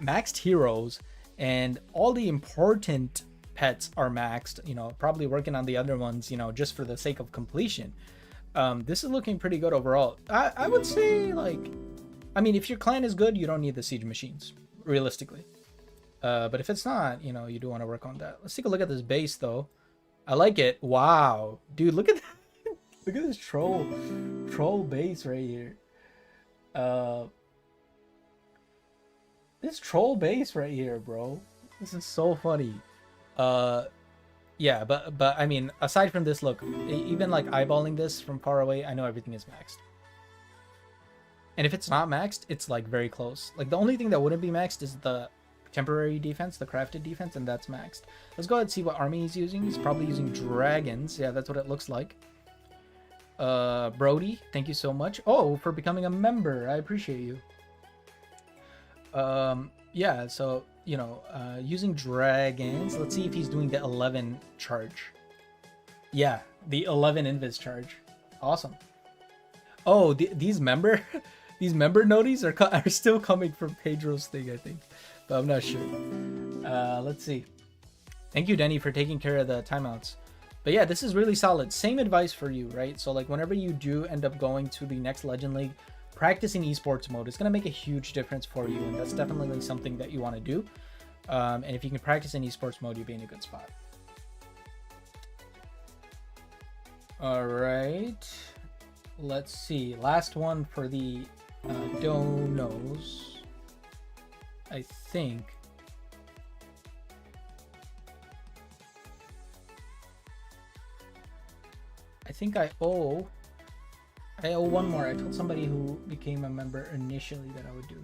maxed heroes, and all the important pets are maxed. You know, probably working on the other ones, you know, just for the sake of completion. This is looking pretty good overall. I would say, like, I mean, if your clan is good, you don't need the siege machines, realistically. But if it's not, you know, you do want to work on that. Let's take a look at this base, though. I like it. Wow, dude, look at that. Look at this troll base right here. This troll base right here, bro. This is so funny. Yeah, but I mean, aside from this, look, even like eyeballing this from far away, I know everything is maxed. And if it's not maxed, it's like very close. Like, the only thing that wouldn't be maxed is the temporary defense, the crafted defense, and that's maxed. Let's go ahead and see what army he's using. He's probably using dragons. Yeah, that's what it looks like. Brody, thank you so much. Oh, for becoming a member. I appreciate you. Yeah, so, you know, using dragons. Let's see if he's doing the 11 charge. Yeah, the 11 invis charge. Awesome. Oh, these member noties are still coming from Pedro's thing, I think, but I'm not sure. Let's see. Thank you, Denny, for taking care of the timeouts. But yeah, this is really solid. Same advice for you, right? So like, whenever you do end up going to the next Legend League, practice in esports mode. It's going to make a huge difference for you, and that's definitely something that you want to do. And if you can practice in esports mode, you'll be in a good spot. All right. Let's see. Last one for the donos. I think. I I owe one more. I told somebody who became a member initially that I would do.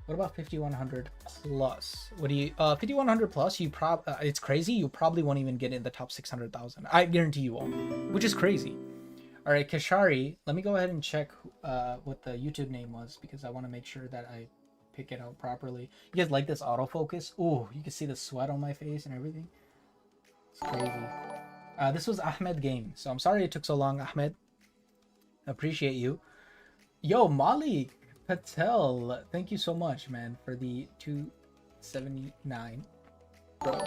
What about 5100 plus? What do you 5100 plus? You it's crazy. You probably won't even get in the top 600,000. I guarantee you won't, which is crazy. All right, Kashari. Let me go ahead and check what the YouTube name was because I want to make sure that I pick it out properly. You guys like this autofocus? Oh, you can see the sweat on my face and everything. It's crazy. This was Ahmed Game, so I'm sorry it took so long, Ahmed. Appreciate you. Yo, Malik Patel, thank you so much, man, for the 279. Bro.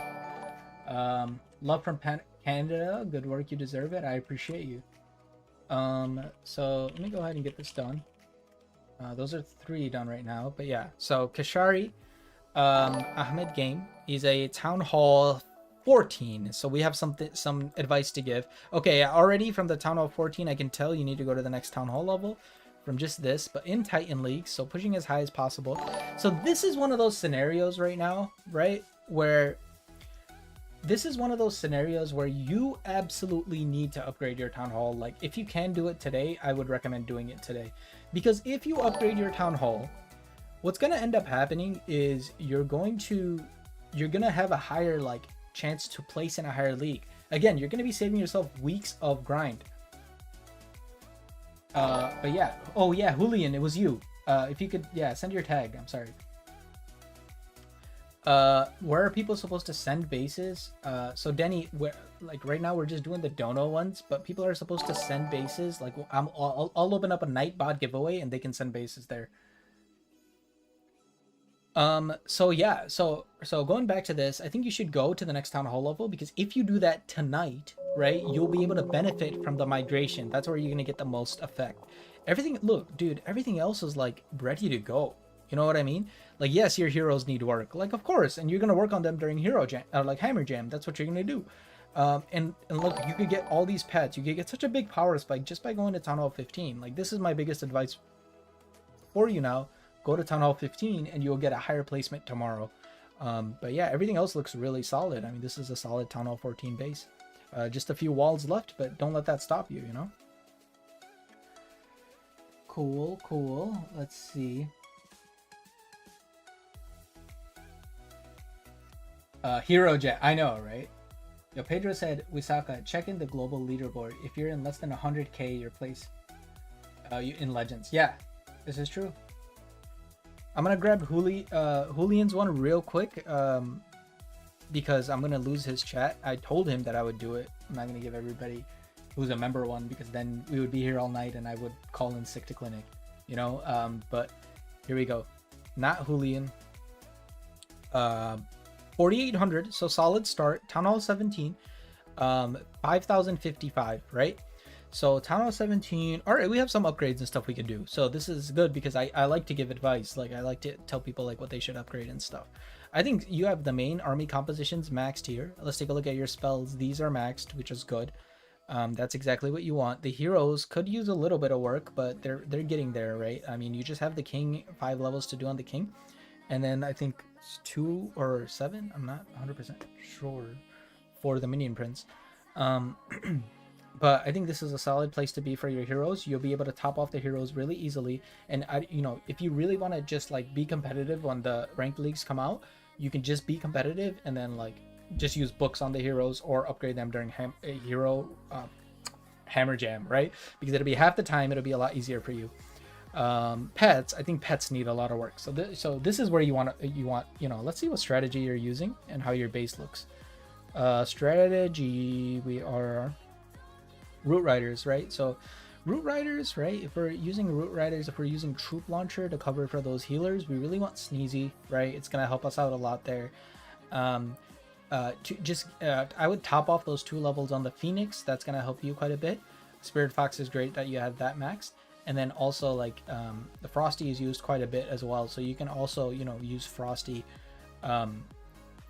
Love from Canada. Good work. You deserve it. I appreciate you. So let me go ahead and get this done. Those are 3 done right now, but yeah. So Kashari, Ahmed Game. He's a Town Hall 14. So we have some advice to give. Okay, already from the Town Hall 14, I can tell you need to go to the next Town Hall level from just this, but in Titan League, so pushing as high as possible. So this is one of those scenarios right now, right, where you absolutely need to upgrade your Town Hall. Like, if you can do it today, I would recommend doing it today, because if you upgrade your Town Hall, what's going to end up happening is you're going to have a higher like chance to place in a higher league. Again, you're going to be saving yourself weeks of grind. But yeah. Oh yeah, Julian, it was you. If you could, yeah, send your tag. I'm sorry. Where are people supposed to send bases? So Denny, like right now we're just doing the dono ones, but people are supposed to send bases. Like I'll open up a Nightbot giveaway and they can send bases there. So yeah, so going back to this, I think you should go to the next Town Hall level, because if you do that tonight, right, you'll be able to benefit from the migration. That's where you're gonna get the most effect. Everything, look, dude, everything else is like ready to go. You know what I mean? Like, yes, your heroes need work, like, of course, and you're gonna work on them during Hero Jam, like Hammer Jam. That's what you're gonna do. And look, you could get all these pets. You could get such a big power spike just by going to Town Hall 15. Like, this is my biggest advice for you now. Go to Town Hall 15 and you'll get a higher placement tomorrow. But yeah, everything else looks really solid. I mean, this is a solid Town Hall 14 base. Just a few walls left, but don't let that stop you, you know? Cool. Let's see. Hero Jet, I know, right? Yo, Pedro said, Wisaka, check in the global leaderboard. If you're in less than 100k, your place in Legends. Yeah, this is true. I'm gonna grab Julian's one real quick, because I'm gonna lose his chat. I told him that I would do it. I'm not gonna give everybody who's a member one, because then we would be here all night and I would call in sick to clinic, you know. But here we go. Not Julian. 4,800, so solid start. Town Hall 17, 5,055, right? So Town Hall 17, all right, we have some upgrades and stuff we can do. So this is good because I like to give advice. Like, I like to tell people like what they should upgrade and stuff. I think you have the main army compositions maxed here. Let's take a look at your spells. These are maxed, which is good. That's exactly what you want. The heroes could use a little bit of work, but they're getting there, right? I mean, you just have the king, 5 levels to do on the king. And then I think 2 or 7, I'm not 100% sure, for the minion prince. But I think this is a solid place to be for your heroes. You'll be able to top off the heroes really easily. And you know, if you really want to just like be competitive when the ranked leagues come out, you can just be competitive and then like just use books on the heroes or upgrade them during Hammer Jam, right? Because it'll be half the time. It'll be a lot easier for you. Pets, I think pets need a lot of work. So this is where you want, you know, let's see what strategy you're using and how your base looks. Strategy, we are Root Riders, right? So Root Riders, right? If we're using Root Riders, if we're using Troop Launcher to cover for those healers, we really want Sneezy, right? It's gonna help us out a lot there. I would top off those 2 levels on the Phoenix. That's gonna help you quite a bit. Spirit Fox is great that you have that maxed. And then also like the Frosty is used quite a bit as well, so you can also, you know, use Frosty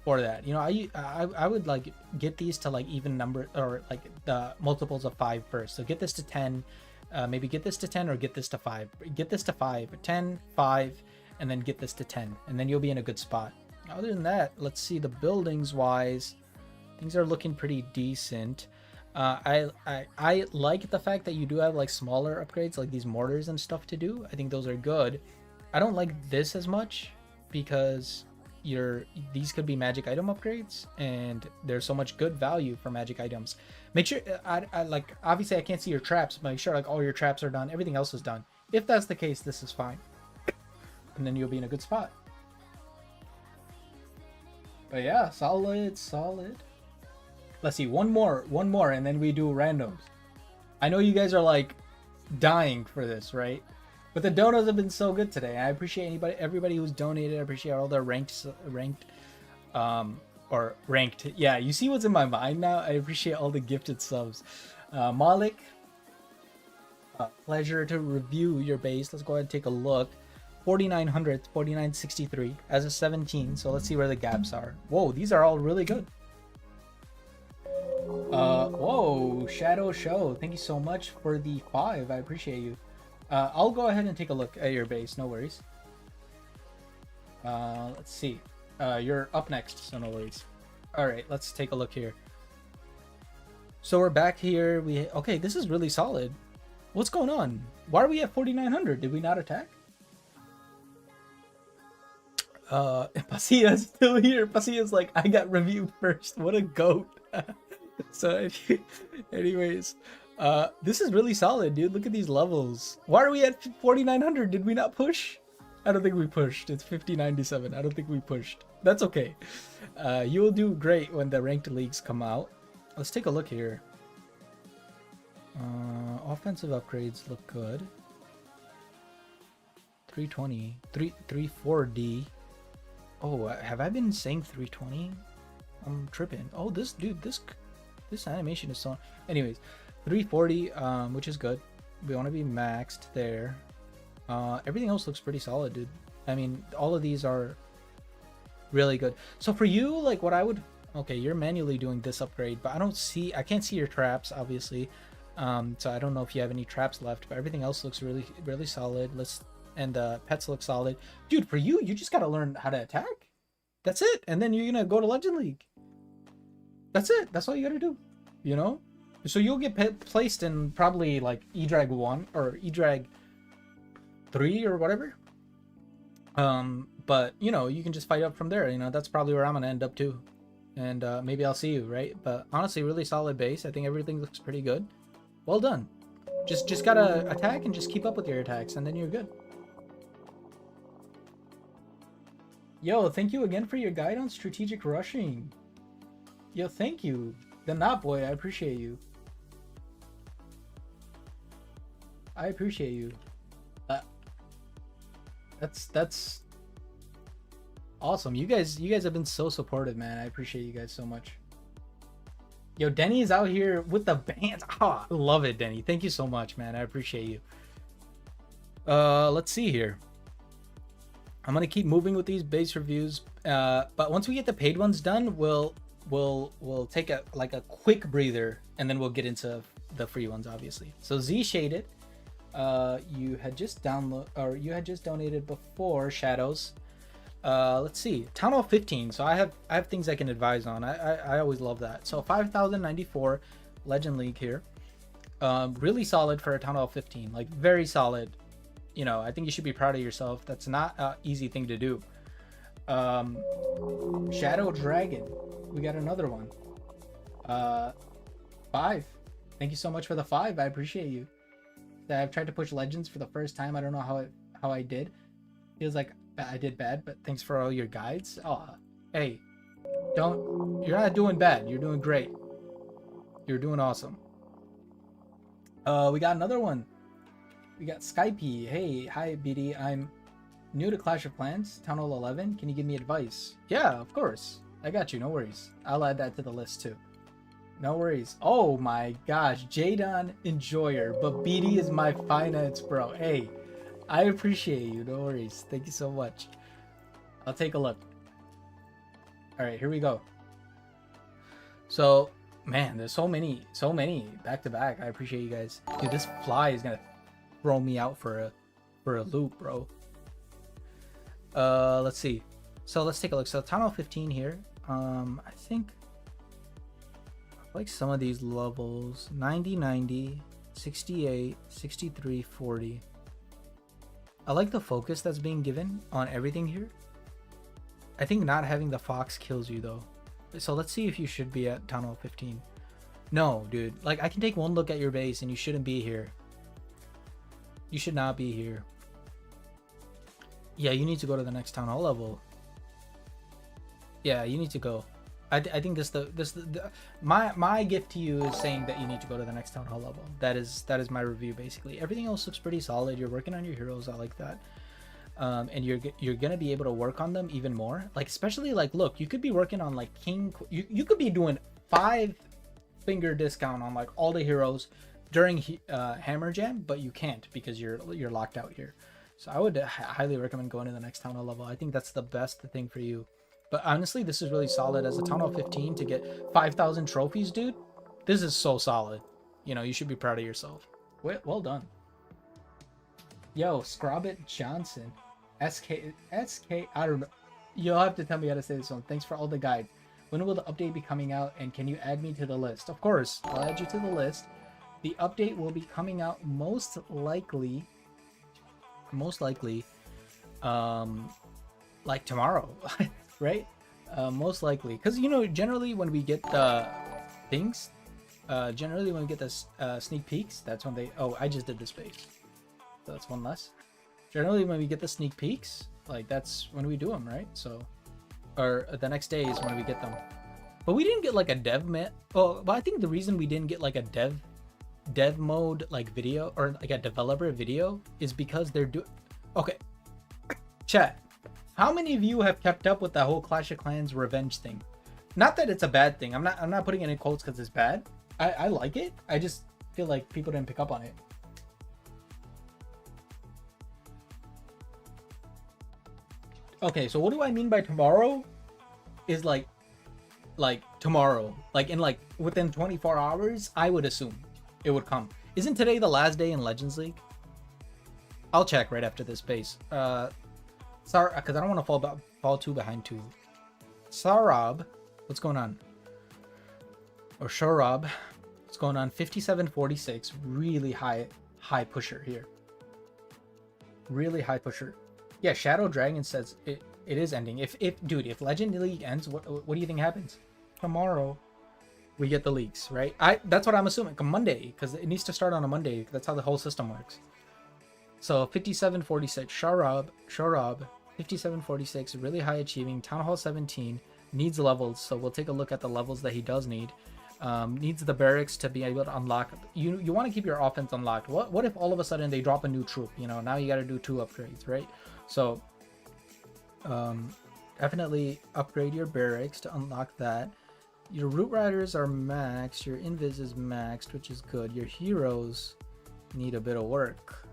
for that. You know, I would like get these to like even number, or like the multiples of 5 first. So get this to 10, maybe get this to 10 or get this to 5. Get this to 5, 10, 5, and then get this to 10, and then you'll be in a good spot. Other than that, let's see the buildings wise. Things are looking pretty decent. I like the fact that you do have like smaller upgrades, like these mortars and stuff to do. I think those are good. I don't like this as much because these could be magic item upgrades, and there's so much good value for magic items. Make sure I like, obviously I can't see your traps, but make sure like all your traps are done, everything else is done. If that's the case, this is fine, and then you'll be in a good spot. But yeah, solid. Let's see, one more, and then we do randoms. I know you guys are like dying for this, right? But the donos have been so good today. I appreciate everybody who's donated. I appreciate all the ranked, Yeah, you see what's in my mind now. I appreciate all the gifted subs. Malik, pleasure to review your base. Let's go ahead and take a look. 4900, 4963 as a 17. So let's see where the gaps are. Whoa, these are all really good. Whoa, Shadow Show. Thank you so much for the 5. I appreciate you. I'll go ahead and take a look at your base. No worries. Let's see. You're up next, so no worries. All right, let's take a look here. So we're back here. Okay, this is really solid. What's going on? Why are we at 4900? Did we not attack? Pasia's still here. Pasia's like, I got reviewed first. What a goat. So anyways, this is really solid, dude. Look at these levels. Why are we at 4900? Did we not push? I don't think we pushed. It's 5097. I don't think we pushed. That's okay. You will do great when the ranked leagues come out. Let's take a look here. Offensive upgrades look good. 320, 34D. Oh, have I been saying 320? I'm tripping. Oh, this animation is so. Anyways, 340, which is good. We want to be maxed there. Everything else looks pretty solid, dude. I mean, all of these are really good. So for you, like what I would, okay, you're manually doing this upgrade, but I can't see your traps, obviously. So I don't know if you have any traps left, but everything else looks really, really solid. And the pets look solid. Dude, for you, you just got to learn how to attack. That's it. And then you're going to go to Legend League. That's it. That's all you got to do. You know? So you'll get placed in probably like E-Drag 1 or E-Drag 3 or whatever. But, you know, you can just fight up from there. You know, that's probably where I'm going to end up too. And maybe I'll see you, right? But honestly, really solid base. I think everything looks pretty good. Well done. Just got to attack and just keep up with your attacks, and then you're good. Yo, thank you again for your guide on strategic rushing. Yo, thank you. The Not Boy, I appreciate you. I appreciate you. That's awesome. You guys have been so supportive, man. I appreciate you guys so much. Yo, Denny is out here with the bands. Oh, I love it, Denny. Thank you so much, man. I appreciate you. Let's see here. I'm gonna keep moving with these base reviews, but once we get the paid ones done, we'll take a quick breather, and then we'll get into the free ones, obviously. So Z Shaded, you had just donated before Shadows. Let's see, Town Hall 15. So I have things I can advise on. I always love that. So 5094 Legend League here. Really solid for a Town Hall 15, like very solid. You know, I think you should be proud of yourself. That's not an easy thing to do. Shadow Dragon, we got another one. 5. Thank you so much for the 5. I appreciate you. I've tried to push Legends for the first time. I don't know how I did. Feels like I did bad, but thanks for all your guides. Oh, hey, you're not doing bad. You're doing great. You're doing awesome. We got another one. We got Skype. Hey, hi BD. I'm new to Clash of Clans, Town Hall 11. Can you give me advice? Yeah, of course. I got you. No worries. I'll add that to the list too. No worries. Oh my gosh, Jadon Enjoyer, but BD is my finance bro. Hey, I appreciate you. No worries. Thank you so much. I'll take a look. All right, here we go. So, man, there's so many back to back. I appreciate you guys. Dude, this fly is gonna throw me out for a loop, bro. Let's see. So let's take a look. So Town Hall 15 here. I think. Like some of these levels. 90, 90, 68, 63, 40. I like the focus that's being given on everything here. I think not having the fox kills you though. So let's see if you should be at Town Hall 15. No, dude. Like I can take one look at your base and you shouldn't be here. You should not be here. Yeah, you need to go to the next Town Hall level. Yeah, you need to go. I think my gift to you is saying that you need to go to the next Town Hall level. That is my review basically. Everything else looks pretty solid. You're working on your heroes. I like that. And you're gonna be able to work on them even more. Like especially like look, you could be working on like king. You could be doing 5-finger discount on like all the heroes during Hammer Jam, but you can't because you're locked out here. So I would highly recommend going to the next Town Hall level. I think that's the best thing for you. But honestly, this is really solid as a Town Hall 15 to get 5,000 trophies, dude. This is so solid. You know, you should be proud of yourself. Well done. Yo, Scrobbit Johnson. SK, I don't know. You'll have to tell me how to say this one. Thanks for all the guide. When will the update be coming out, and can you add me to the list? Of course, I'll add you to the list. The update will be coming out most likely, like tomorrow. Right? Most likely, because you know, generally when we get the things, generally when we get the sneak peeks, that's when they. Oh, I just did this base, so that's one less. Generally, when we get the sneak peeks, like that's when we do them, right? So, or the next day is when we get them. But we didn't get like a dev met. Oh, but I think the reason we didn't get like a dev mode like video or like a developer video is because they're doing. Okay, chat. How many of you have kept up with the whole Clash of Clans revenge thing? Not that it's a bad thing. I'm not putting it in quotes because it's bad. I like it. I just feel like people didn't pick up on it. Okay, so what do I mean by tomorrow? Is like tomorrow. Like in like within 24 hours, I would assume it would come. Isn't today the last day in Legends League? I'll check right after this base. Sorry, because I don't want to fall too behind too. Sarab, what's going on? Or Shorab, what's going on? 5746, really high pusher here. Really high pusher. Yeah, Shadow Dragon says it is ending. If dude, Legend League ends, what do you think happens? Tomorrow, we get the leaks, right? That's what I'm assuming. Monday, because it needs to start on a Monday. That's how the whole system works. So 5746, Shorab, 5746, really high achieving. Town Hall 17 needs levels, so we'll take a look at the levels that he does need. Needs the barracks to be able to unlock. You want to keep your offense unlocked. What if all of a sudden they drop a new troop? You know, now you got to do 2 upgrades, right? So definitely upgrade your barracks to unlock that. Your root riders are maxed. Your invis is maxed, which is good. Your heroes need a bit of work.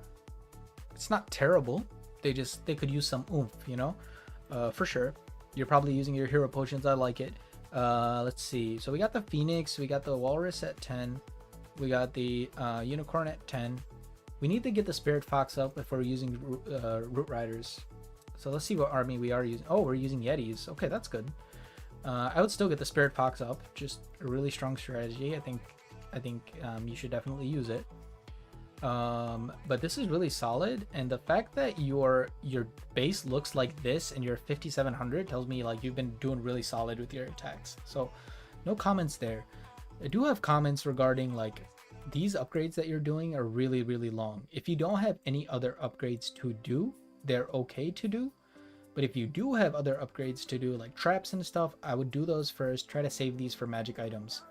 It's not terrible. They could use some oomph, you know, for sure. You're probably using your hero potions. I like it. Let's see. So we got the Phoenix, we got the Walrus at 10, we got the Unicorn at 10. We need to get the Spirit Fox up if we're using Root Riders. So let's see what army we are using. Oh, we're using Yetis. Okay, that's good. I would still get the Spirit Fox up. Just a really strong strategy. I think you should definitely use it. But this is really solid, and the fact that your base looks like this and you're 5700 tells me like you've been doing really solid with your attacks. So no comments there. I do have comments regarding like these upgrades that you're doing are really long. If you don't have any other upgrades to do, they're okay to do, but if you do have other upgrades to do like traps and stuff, I would do those first. Try to save these for magic items.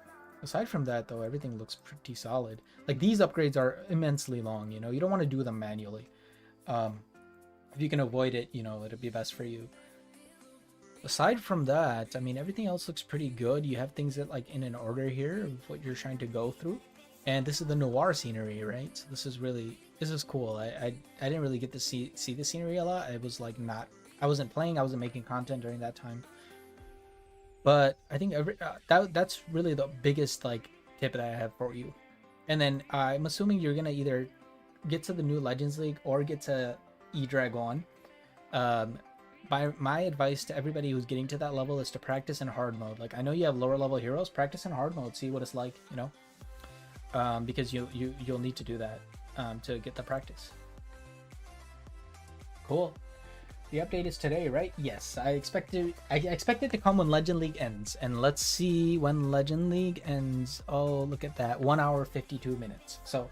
Aside from that though, everything looks pretty solid. Like these upgrades are immensely long, you know, you don't want to do them manually. If you can avoid it, you know, it'll be best for you. Aside from that, I mean, everything else looks pretty good. You have things that like in an order here of what you're trying to go through. And this is the noir scenery, right? So this is cool. I didn't really get to see the scenery a lot. I was like I wasn't playing, I wasn't making content during that time. But I think that's really the biggest like tip that I have for you. And then I'm assuming you're gonna either get to the new Legends League or get to E-Dragon. my advice to everybody who's getting to that level is to practice in hard mode. Like, I know you have lower level heroes, practice in hard mode, see what it's like, you know, because you'll need to do that to get the practice. Cool. The update is today, right? Yes, I expect it to come when Legend League ends, and let's see when Legend League ends. Oh, look at that, 1 hour 52 minutes. So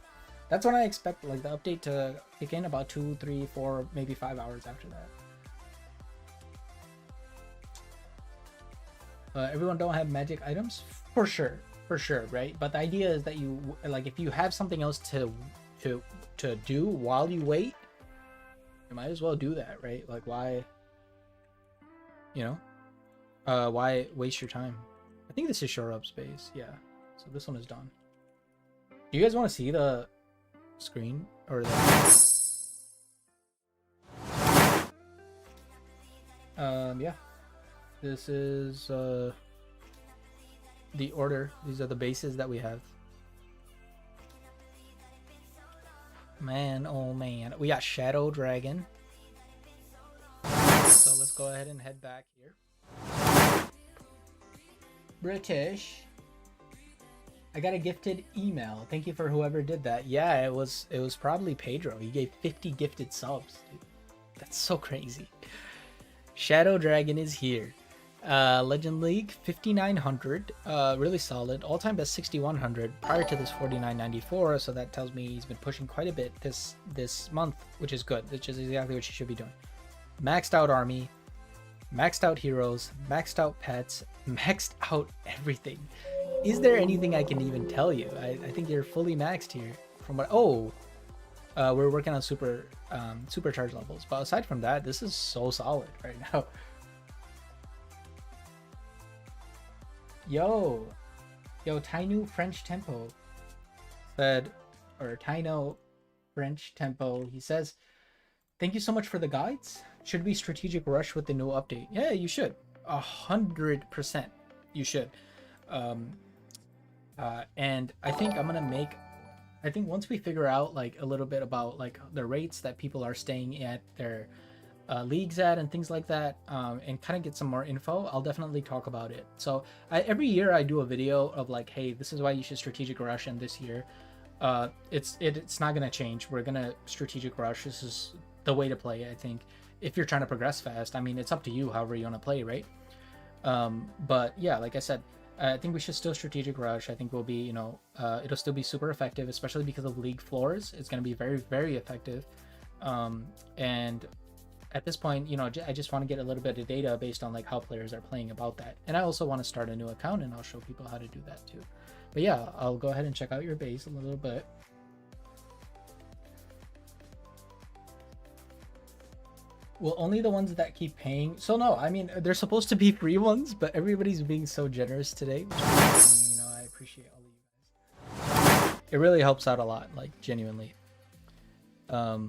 that's when I expect like the update to kick in, about 2, 3, 4, maybe 5 hours after that. Everyone don't have magic items for sure, right? But the idea is that you like, if you have something else to do while you wait, you might as well do that, right? Like, why, you know, why waste your time? I think this is shore up space. Yeah, so this one is done. Do you guys want to see the screen or the yeah, this is the order. These are the bases that we have. Man, oh man, we got Shadow Dragon. So let's go ahead and head back here. British. I got a gifted email. Thank you for whoever did that. Yeah, it was probably Pedro. He gave 50 gifted subs. Dude. That's so crazy. Shadow Dragon is here. Legend League 5900, really solid. All-time best 6100 prior to this 4994, so that tells me he's been pushing quite a bit this month, which is good, which is exactly what you should be doing. Maxed out army, maxed out heroes, maxed out pets, maxed out everything. Is there anything I can even tell you? I think you're fully maxed here from what we're working on supercharge levels, but aside from that, this is so solid right now. Yo, Tainu French Tempo said, or Taino French Tempo, he says, thank you so much for the guides. Should we strategic rush with the new update? Yeah, you should. 100% you should. And I think I think once we figure out like a little bit about like the rates that people are staying at their leagues at and things like that, and kind of get some more info, I'll definitely talk about it. So every year I do a video of like, hey, this is why you should strategic rush, and this year it's not gonna change. We're gonna strategic rush. This is the way to play, I think, if you're trying to progress fast. I mean, it's up to you however you want to play, right? But yeah, like I said, I think we should still strategic rush. I think we'll be, you know, it'll still be super effective, especially because of league floors. It's going to be very, very effective. And at this point, you know, I just want to get a little bit of data based on like how players are playing about that. And I also want to start a new account, and I'll show people how to do that too. But yeah, I'll go ahead and check out your base a little bit. Well, only the ones that keep paying. So no, I mean, they're supposed to be free ones, but everybody's being so generous today, which is, you know, I appreciate all of you guys. It really helps out a lot, like genuinely. But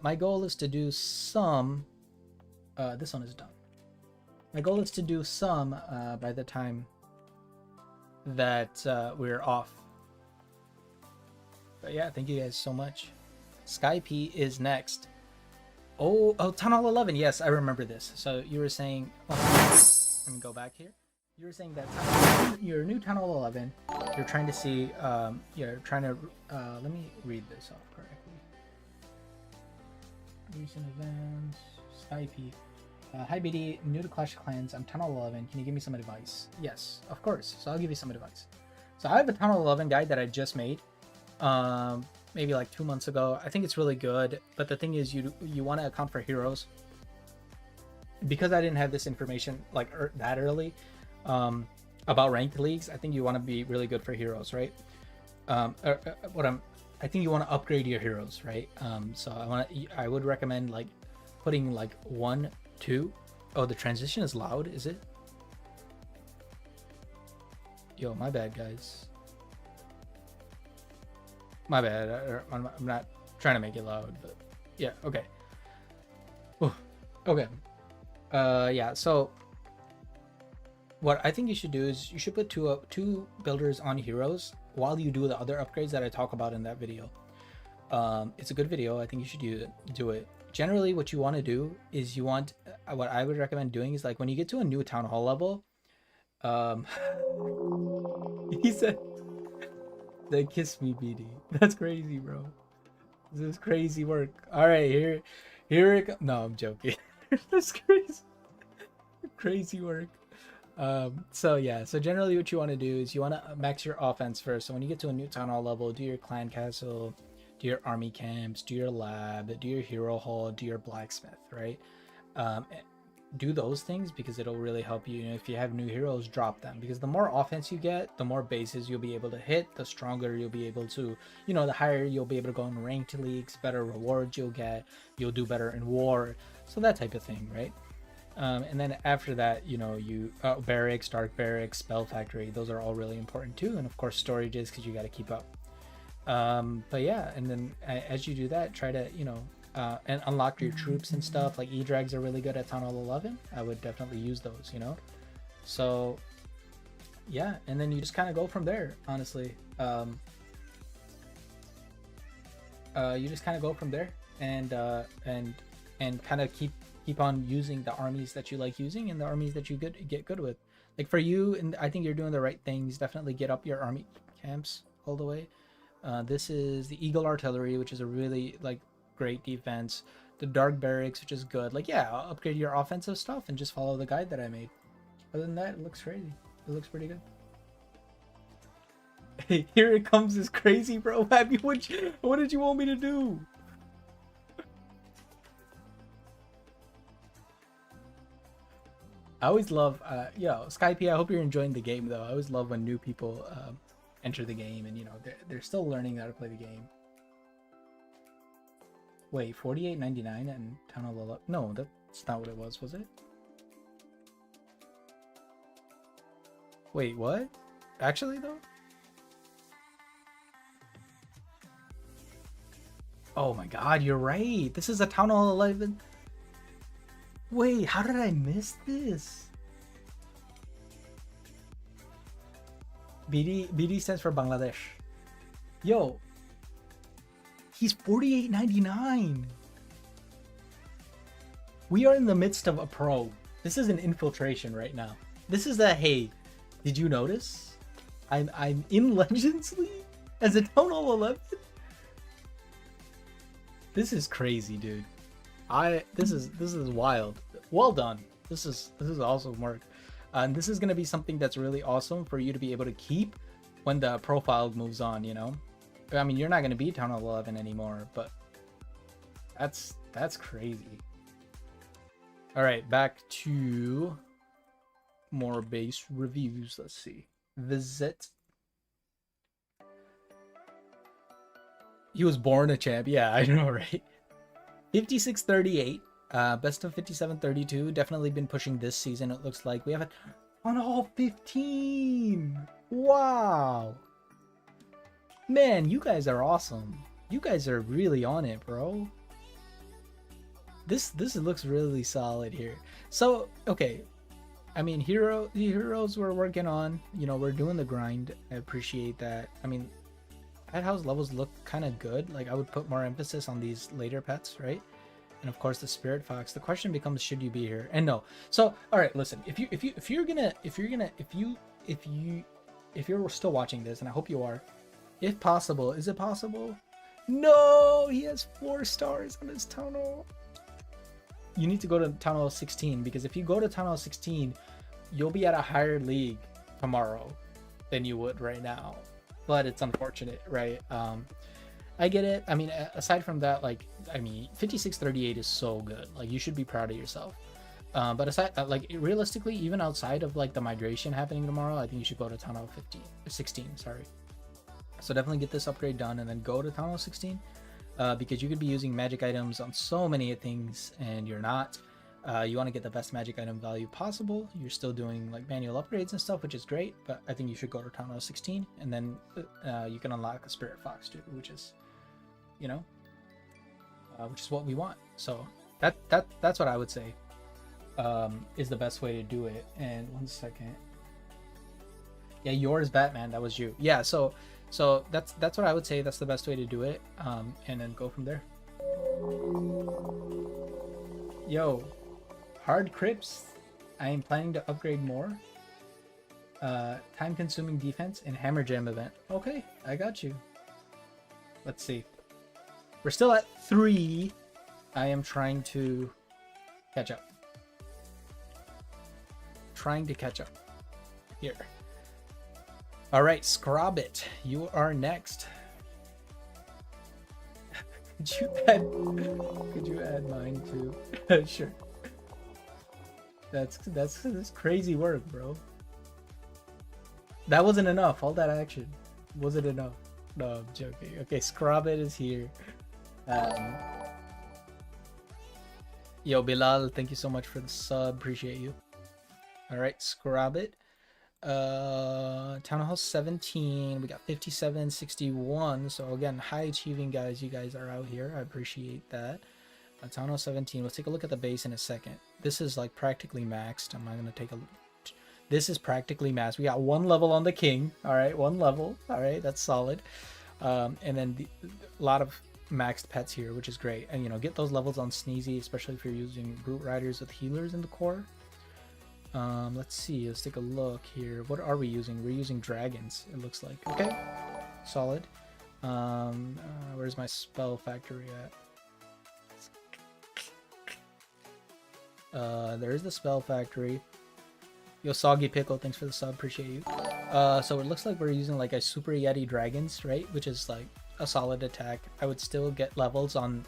my goal is to do some, this one is done. My goal is to do some by the time that we're off. But yeah, thank you guys so much. Skype is next. Oh, Town Hall 11. Yes, I remember this. So you were saying, let me go back here. You were saying that your new Town Hall 11, you're trying to see, you're trying to, let me read this off correctly. Recent events, Skype. Hi BD, new to Clash of Clans. I'm Town Hall 11. Can you give me some advice? Yes, of course. So I'll give you some advice. So I have a Town Hall 11 guide that I just made. Maybe like 2 months ago. I think it's really good, but the thing is, you want to account for heroes. Because I didn't have this information like that early about ranked leagues, I think you want to be really good for heroes, right? I think you want to upgrade your heroes, right? So I would recommend like putting like 1, 2. Oh, the transition is loud, is it? Yo, my bad, guys. My bad. I'm not trying to make it loud, but yeah, okay. Ooh, okay. Yeah, so what I think you should do is you should put two builders on heroes while you do the other upgrades that I talk about in that video. It's a good video. I think you should do it. Generally, what you want to do is what I would recommend doing is like when you get to a new town hall level, um, he said, "They kiss me, BD." That's crazy, bro. This is crazy work. All right, here it comes. No, I'm joking. That's crazy, crazy work. So yeah, so generally what you want to do is you want to max your offense first. So when you get to a new town hall level, do your clan castle, do your army camps, do your lab, do your hero hall, do your blacksmith, right? Do those things because it'll really help you. If you have new heroes, drop them, because the more offense you get, the more bases you'll be able to hit, the stronger you'll be able to, the higher you'll be able to go in ranked leagues, better rewards you'll get, you'll do better in war, so that type of thing, right? And then after that, barracks, dark barracks, spell factory, those are all really important too, and of course storages, because you got to keep up. But yeah, and then as you do that, try to and unlock your troops and stuff. Like E-drags are really good at Town Hall 11. I would definitely use those, so yeah, and then you just kind of go from there, honestly. You just kind of go from there, and kind of keep on using the armies that you like using and the armies that you get good with. Like for you, and I think you're doing the right things. Definitely get up your army camps all the way. This is the Eagle Artillery, which is a really great defense. The Dark Barracks, which is good. Upgrade your offensive stuff and just follow the guide that I made. Other than that, it looks crazy. It looks pretty good. Hey, here it comes, this crazy, bro. Happy, what did you want me to do? I always love, Skype, I hope you're enjoying the game, though. I always love when new people enter the game and, they're still learning how to play the game. Wait, $48.99 and Town Hall 11? No, that's not what it was it? Wait, what? Actually, though? Oh my god, you're right. This is a Town Hall 11. Wait, how did I miss this? BD stands for Bangladesh. Yo, he's $48.99. We are in the midst of a pro. This is an infiltration right now. This is a, hey, did you notice? I'm in Legends League as a Town Hall 11. This is crazy, dude. This is wild. Well done. This is awesome work. And this is gonna be something that's really awesome for you to be able to keep when the profile moves on, I mean, you're not gonna be Town Hall 11 anymore, but that's crazy. All right, back to more base reviews. Let's see. Visit. He was born a champ. Yeah, I know, right? 56-38. Best of 57-32. Definitely been pushing this season. It looks like we have it on all 15. Wow. Man, you guys are awesome. You guys are really on it, bro. This looks really solid here. So, okay. I mean, the heroes we're working on, we're doing the grind. I appreciate that. I mean, pet house levels look kind of good. I would put more emphasis on these later pets, right? And of course the spirit fox. The question becomes, should you be here? And no. So, all right, listen. If you're still watching this, and I hope you are, if possible, is it possible? No, he has 4 stars on his Town Hall. You need to go to Town Hall 16, because if you go to Town Hall 16, you'll be at a higher league tomorrow than you would right now. But it's unfortunate, right? I get it. I mean, aside from that, 56-38 is so good. You should be proud of yourself. But aside, realistically, even outside of the migration happening tomorrow, I think you should go to Town Hall 16. Sorry. So definitely get this upgrade done and then go to Town Hall 16, because you could be using magic items on so many things and you're not. You want to get the best magic item value possible. You're still doing manual upgrades and stuff, which is great, but I think you should go to Town Hall 16, and then you can unlock a spirit fox too, which is, which is what we want. So that's what I would say is the best way to do it. And 1 second. Yeah, yours, Batman. That was you. Yeah. So So that's what I would say. That's the best way to do it, and then go from there. Yo, hard crypts. I am planning to upgrade more. Time-consuming defense and hammer jam event. Okay, I got you. Let's see. We're still at 3. I am trying to catch up. Trying to catch up. Here. All right, Scrobbit, you are next. Could you add mine too? Sure. That's crazy work, bro. That wasn't enough. All that action wasn't enough. No, I'm joking. Okay, Scrobbit is here. Yo, Bilal, thank you so much for the sub. Appreciate you. All right, Scrobbit. Town Hall 17. We got 57, 61. So again, high achieving guys. You guys are out here. I appreciate that. Town Hall 17. Let's take a look at the base in a second. This is like practically maxed. I'm not gonna take a. This is practically maxed. We got 1 level on the king. All right, 1 level. All right, that's solid. And then a lot of maxed pets here, which is great. And you know, get those levels on Sneezy, especially if you're using brute riders with healers in the core. Let's see. Let's take a look here. What are we using? We're using dragons. It looks like. Okay, solid. Where's my spell factory at? There's the spell factory. Yo, Soggy Pickle, thanks for the sub, appreciate you. So it looks like we're using like a Super Yeti Dragons, right? Which is like a solid attack. I would still get levels on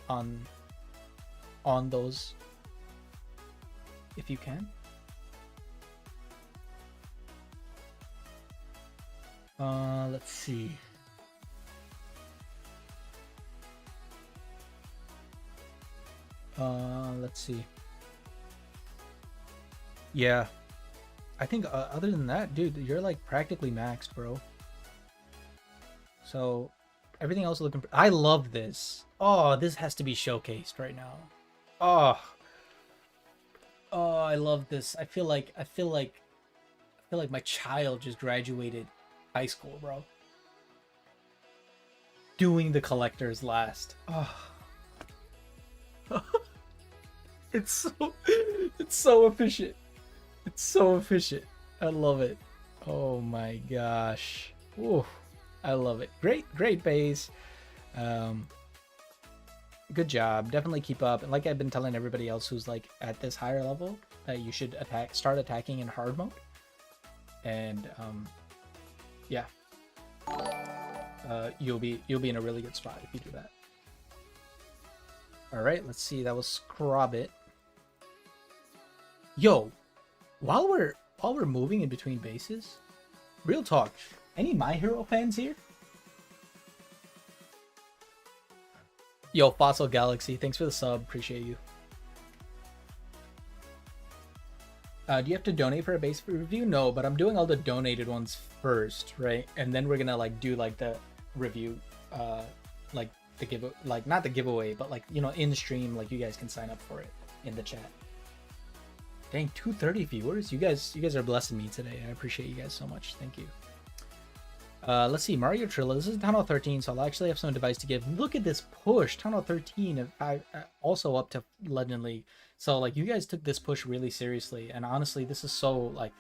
those if you can. Let's see. Let's see. Yeah. I think other than that, dude, you're like practically maxed, bro. So everything else looking. I love this. Oh, this has to be showcased right now. Oh, I love this. I feel like my child just graduated high school, bro. Doing the collectors last. Oh. It's so efficient. It's so efficient. I love it. Oh my gosh. Ooh, I love it. Great base. Good job. Definitely keep up. And like I've been telling everybody else who's like at this higher level, that you should start attacking in hard mode. And yeah. You'll be in a really good spot if you do that. All right, let's see. That was Scrobbit. Yo, while we're moving in between bases, real talk, any My Hero fans here? Yo, Fossil Galaxy, thanks for the sub, appreciate you. Do you have to donate for a base review? No, but I'm doing all the donated ones first, right? And then we're gonna like do like the review, like the give, like not the giveaway, but like, you know, in the stream, like you guys can sign up for it in the chat. Dang, 230 viewers. You guys are blessing me today. I appreciate you guys so much. Thank you. Let's see, Mario Trilla. This is Town Hall 13, so I'll actually have some advice to give. Look at this push, Town Hall 13. I also up to Legend League. So like you guys took this push really seriously, and honestly, this is so like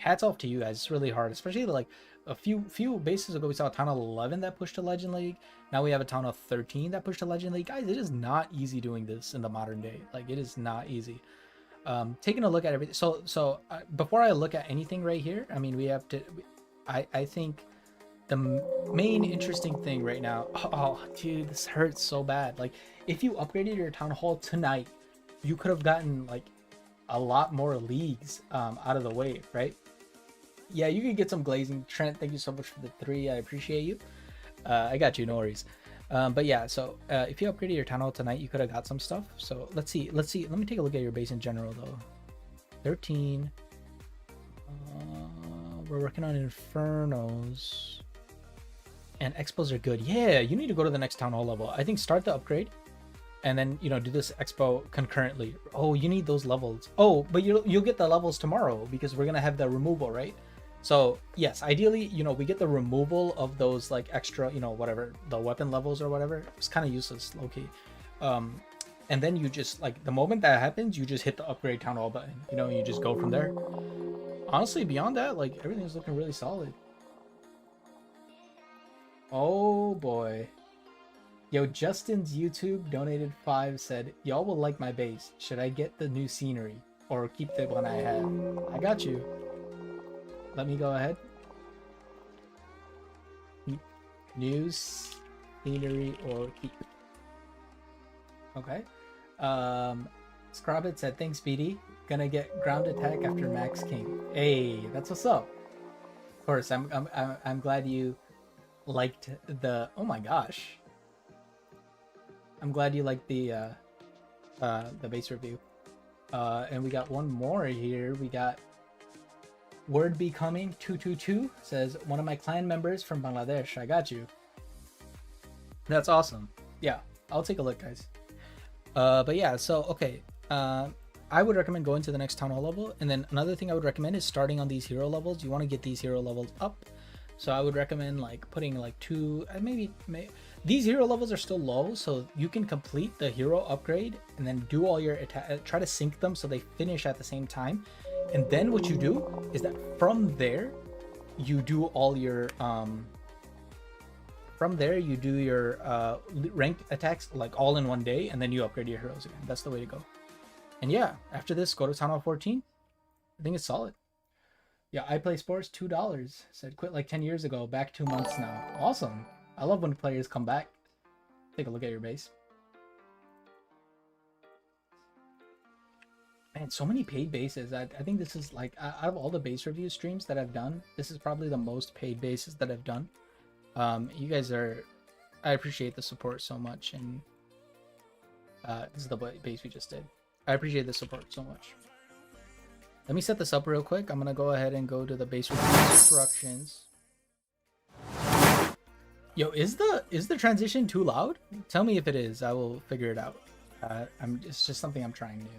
hats off to you guys. It's really hard, especially like a few bases ago we saw a Town Hall 11 that pushed to Legend League. Now we have a Town Hall 13 that pushed to Legend League. Guys, it is not easy doing this in the modern day. Like it is not easy. Taking a look at everything. So before I look at anything right here, I mean, we have to. I think the main interesting thing right now. Oh, dude, this hurts so bad. Like, if you upgraded your Town Hall tonight, you could have gotten like a lot more leagues out of the way, right? Yeah, you could get some glazing. Trent, thank you so much for the 3. I appreciate you. I got you, no worries. But yeah, so if you upgraded your Town Hall tonight, you could have got some stuff. So let's see. Let me take a look at your base in general, though. 13. We're working on Infernos. And Expos are good. Yeah, you need to go to the next Town Hall level. I think start the upgrade. And then, you know, do this Expo concurrently. Oh, you need those levels. Oh, but you'll get the levels tomorrow because we're going to have the removal, right? So yes, ideally, you know, we get the removal of those like extra, you know, whatever the weapon levels or whatever. It's kind of useless, low key. And then you just like the moment that happens, you just hit the upgrade town hall button. You know, you just go from there. Honestly, beyond that, like everything's looking really solid. Oh boy. Yo, Justin's YouTube donated 5, said, y'all will like my base. Should I get the new scenery or keep the one I have? I got you. Let me go ahead. New scenery or keep. Okay. Scrobbit said, thanks, BD. Gonna get ground attack after Max King. Hey, that's what's up. Of course, I'm glad you liked the. Oh my gosh. I'm glad you liked the base review. And we got one more here. We got Word Becoming 222 says, one of my clan members from Bangladesh. I got you. That's awesome. Yeah, I'll take a look, guys. But yeah, so okay. I would recommend going to the next town hall level, and then another thing I would recommend is starting on these hero levels. You want to get these hero levels up. So I would recommend like putting like 2, maybe these hero levels are still low, so you can complete the hero upgrade and then do all your try to sync them so they finish at the same time. And then what you do is that from there you do all your ranked attacks like all in one day, and then you upgrade your heroes again. That's the way to go. And yeah, after this, go to Town Hall 14. I think it's solid. Yeah, I play sports, $2. Said quit like 10 years ago, back 2 months now. Awesome. I love when players come back. Take a look at your base. Man, so many paid bases. I think this is like, out of all the base review streams that I've done, this is probably the most paid bases that I've done. You guys are, I appreciate the support so much. And this is the base we just did. I appreciate the support so much. Let me set this up real quick. I'm going to go ahead and go to the base review instructions. Yo, is the transition too loud? Tell me if it is. I will figure it out. It's just something I'm trying new.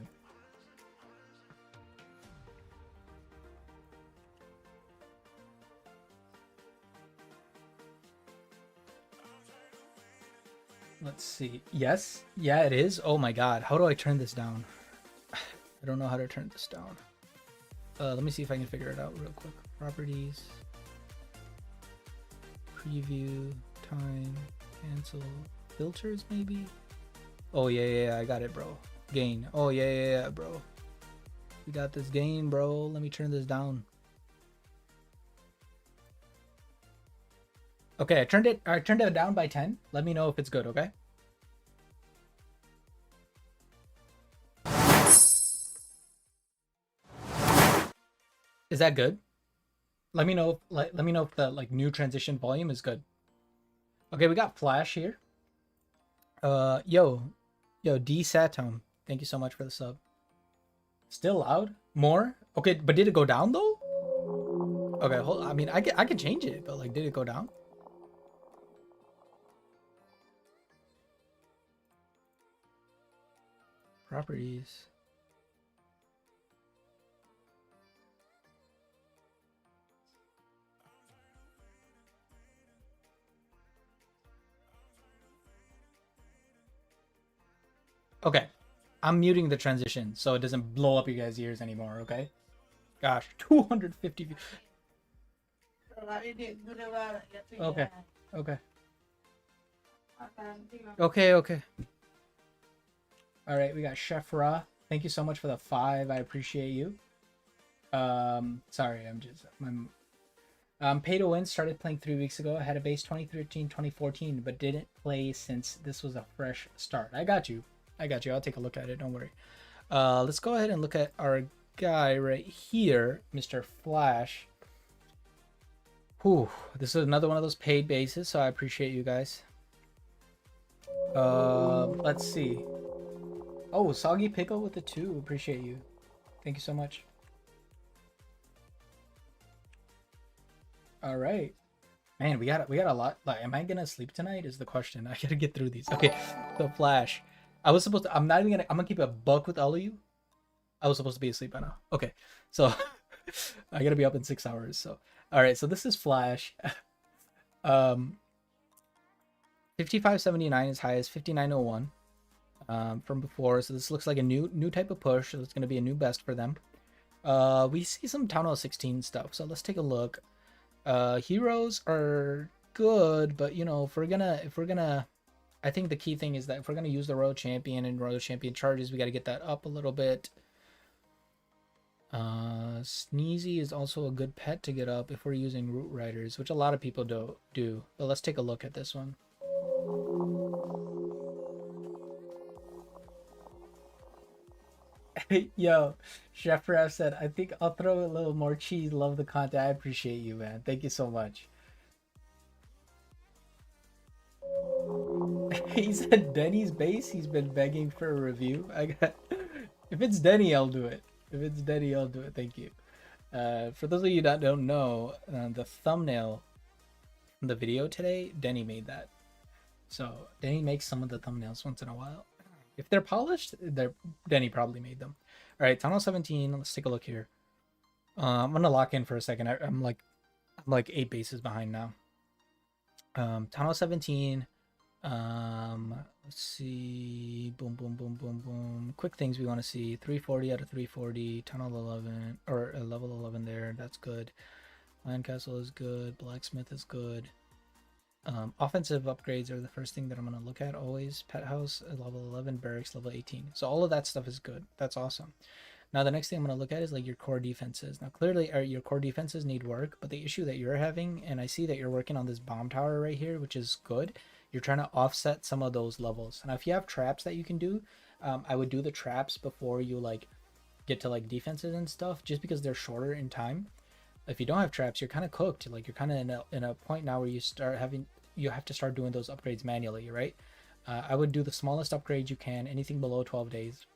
Let's see. Yes. Yeah, it is. Oh my god. How do I turn this down? I don't know how to turn this down. Let me see if I can figure it out real quick. Properties. Preview. Time. Cancel. Filters, maybe? Oh, yeah. I got it, bro. Gain. Oh, yeah, bro. We got this gain, bro. Let me turn this down. Okay, I turned it down by 10. Let me know if it's good, okay? Is that good? Let me know if the like new transition volume is good. Okay, we got Flash here. Yo, D Satome. Thank you so much for the sub. Still loud? More? Okay, but did it go down though? Okay, hold. I mean, I could change it, but like, did it go down? Properties. Okay, I'm muting the transition so it doesn't blow up you guys' ears anymore, okay? Gosh, 250. Okay. All right, we got Chef Ra. Thank you so much for the 5. I appreciate you. Sorry, pay to win. Started playing 3 weeks ago. I had a base 2013, 2014, but didn't play since this was a fresh start. I got you. I'll take a look at it. Don't worry. Let's go ahead and look at our guy right here, Mr. Flash. Whew, this is another one of those paid bases, so I appreciate you guys. Let's see. Oh, Soggy Pickle with the 2. Appreciate you. Thank you so much. All right. Man, we got a lot. Like, am I gonna sleep tonight is the question. I gotta get through these. Okay, so Flash. I'm gonna keep a buck with all of you. I was supposed to be asleep by now. Okay, so I gotta be up in 6 hours. So All right, so this is Flash. 5579 is high as 5901 from before. So this looks like a new type of push. So it's going to be a new best for them. We see some Town Hall 16 stuff. So let's take a look. Heroes are good, but you know, if we're gonna, I think the key thing is that if we're gonna use the Royal Champion and Royal Champion charges, we got to get that up a little bit. Sneezy is also a good pet to get up if we're using Root Riders, which a lot of people do. But let's take a look at this one. Yo, Chef Raf said, I think I'll throw a little more cheese. Love the content. I appreciate you, man. Thank you so much. He said Denny's base. He's been begging for a review. If it's Denny, I'll do it. If it's Denny, I'll do it. Thank you. For those of you that don't know, the thumbnail from the video today, Denny made that. So Denny makes some of the thumbnails once in a while. If they're polished, Denny probably made them. All right, Tunnel 17. Let's take a look here. I'm gonna lock in for a second. I'm like 8 bases behind now. Tunnel 17. Let's see. Boom. Quick things we want to see. 340 out of 340. Tunnel 11 or level 11 there. That's good. Land Castle is good. Blacksmith is good. Offensive upgrades are the first thing that I'm going to look at always. Pet House, level 11, Barracks, level 18. So all of that stuff is good. That's awesome. Now the next thing I'm going to look at is like your core defenses. Now clearly your core defenses need work, but the issue that you're having, and I see that you're working on this bomb tower right here, which is good. You're trying to offset some of those levels. Now if you have traps that you can do, I would do the traps before you like get to like defenses and stuff, just because they're shorter in time. If you don't have traps, you're kind of cooked. Like you're kind of in a point now where you have to start doing those upgrades manually, right? I would do the smallest upgrade you can, anything below 12 days.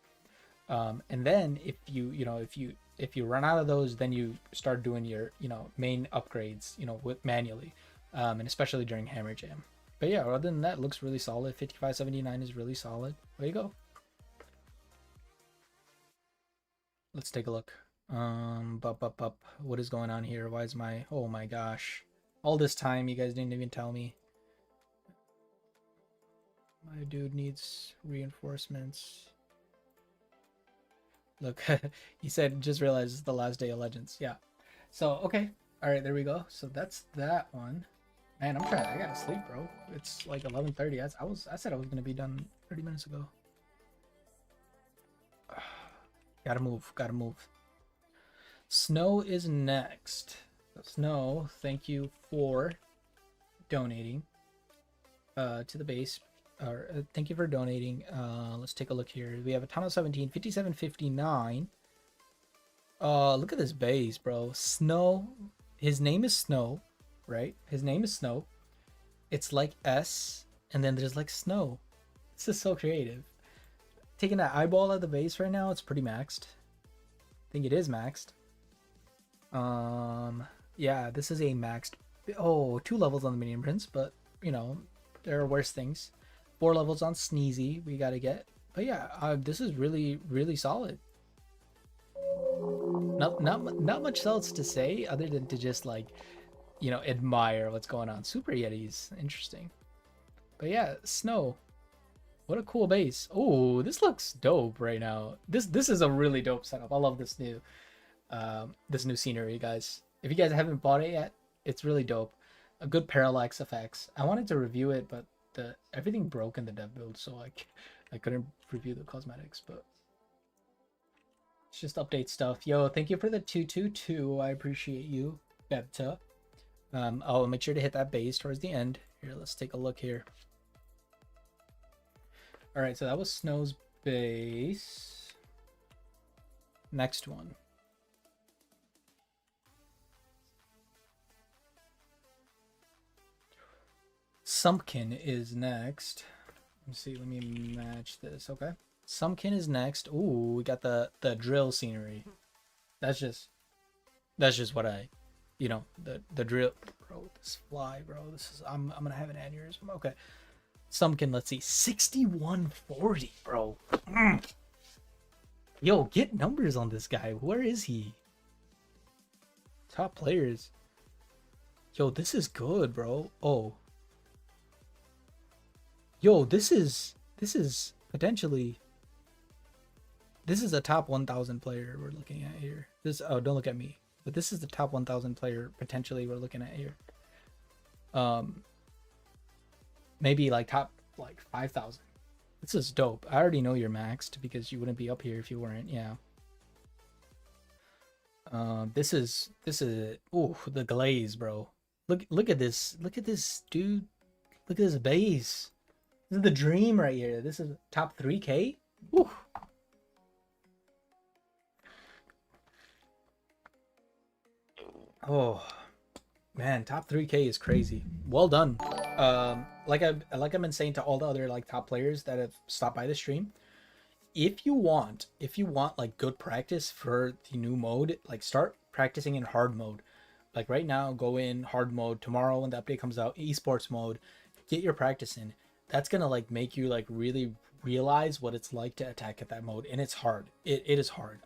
And then if you run out of those, then you start doing your, main upgrades, with manually, and especially during Hammer Jam. But yeah, other than that, it looks really solid. 5579 is really solid. There you go. Let's take a look. What is going on here? Why is oh my gosh. All this time, you guys didn't even tell me. My dude needs reinforcements. Look, he said, just realized it's the last day of Legends. Yeah. So, okay. All right, there we go. So that's that one. Man, I gotta sleep, bro. It's like 11:30. I said I was gonna be done 30 minutes ago. Gotta move. Snow is next. Snow, thank you for donating to the base. Thank you for donating. Let's take a look here. We have a Tunnel 17, 5759. Look at this base, bro. Snow. His name is Snow, right? His name is Snow. It's like S, and then there's like Snow. This is so creative. Taking that eyeball at the base right now, it's pretty maxed. I think it is maxed. Yeah, this is a maxed. Oh, 2 levels on the Minion Prince, but there are worse things. 4 levels on Sneezy we gotta get. But yeah, this is really solid. Not much else to say other than to just like, admire what's going on. Super Yetis, interesting. But yeah, Snow. What a cool base. Oh, this looks dope right now. This is a really dope setup. I love this new scenery, guys. If you guys haven't bought it yet, it's really dope. A good parallax effects. I wanted to review it, but everything broke in the dev build, so I couldn't review the cosmetics, but it's just update stuff. Yo, thank you for the 222. I appreciate you, Bebta. I'll make sure to hit that base towards the end. Here, let's take a look here. All right, so that was Snow's base. Next one. Sumpkin is next. Let me see. Let me match this. Okay. Sumpkin is next. Ooh, we got the drill scenery. That's just what I, the drill. Bro, this fly, bro. This is I'm gonna have an aneurysm. Okay. Sumpkin, let's see. 6140, bro. Yo, get numbers on this guy. Where is he? Top players. Yo, this is good, bro. Oh. Yo, this is potentially, this is a top 1,000 player we're looking at here. This, oh, don't look at me. But this is the top 1,000 player potentially we're looking at here. Maybe like top like 5,000. This is dope. I already know you're maxed because you wouldn't be up here if you weren't. Yeah. This is ooh, the glaze, bro. Look at this. Look at this, dude. Look at this base. This is the dream right here. This is top 3K. Ooh. Oh man, top 3K is crazy. Well done. Like I've been saying to all the other like top players that have stopped by the stream, if you want like good practice for the new mode, like start practicing in hard mode. Like right now, go in hard mode. Tomorrow when the update comes out, esports mode, get your practice in. That's gonna like make you like really realize what it's like to attack at that mode, and it's hard. It is hard.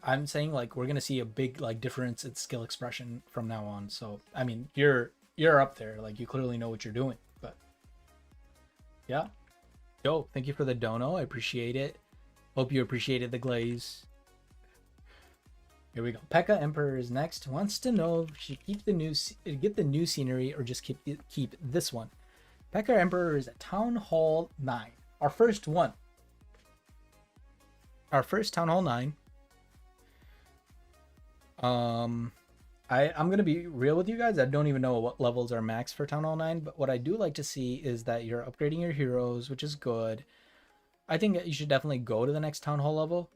I'm saying like we're gonna see a big like difference in skill expression from now on. So I mean, you're up there. Like you clearly know what you're doing. But yeah, yo, thank you for the dono. I appreciate it. Hope you appreciated the glaze. Here we go. Pekka Emperor is next. Wants to know if she get the new scenery or just keep this one. Pekka Emperor is at Town Hall 9. Our first one. Our first Town Hall 9. I'm gonna be real with you guys. I don't even know what levels are max for Town Hall 9, but what I do like to see is that you're upgrading your heroes, which is good. I think that you should definitely go to the next Town Hall level.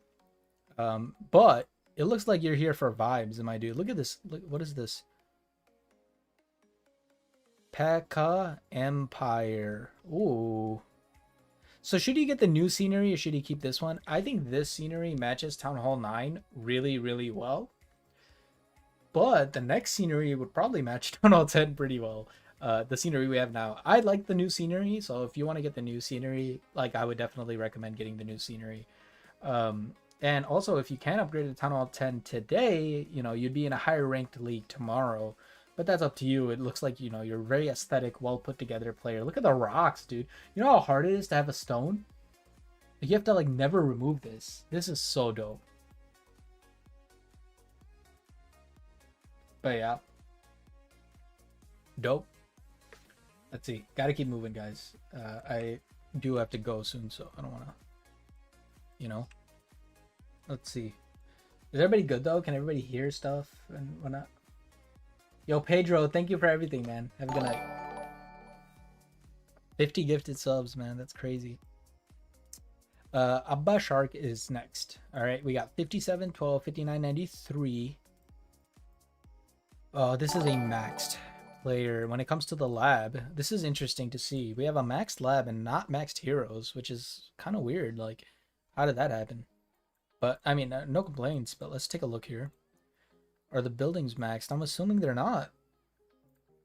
But it looks like you're here for vibes, my dude. Look at this. Look, what is this? Pekka Empire. Ooh. So should he get the new scenery or should he keep this one? I think this scenery matches Town Hall 9 really, really well. But the next scenery would probably match Town Hall 10 pretty well. The scenery we have now. I like the new scenery, so if you want to get the new scenery, like I would definitely recommend getting the new scenery. And also, if you can upgrade to Town Hall 10 today, you'd be in a higher ranked league tomorrow. But that's up to you. It looks like, you're a very aesthetic, well put together player. Look at the rocks, dude. You know how hard it is to have a stone? You have to, like, never remove this. This is so dope. But yeah. Dope. Let's see. Gotta keep moving, guys. I do have to go soon, so I don't want to, Let's see. Is everybody good, though? Can everybody hear stuff and whatnot? Yo, Pedro, thank you for everything, man. Have a good night. 50 gifted subs, man. That's crazy. Abba Shark is next. All right, we got 57, 12, 59, 93. Oh, this is a maxed player. When it comes to the lab, this is interesting to see. We have a maxed lab and not maxed heroes, which is kind of weird. Like, how did that happen? But, I mean, no complaints, but let's take a look here. Are the buildings maxed? I'm assuming they're not.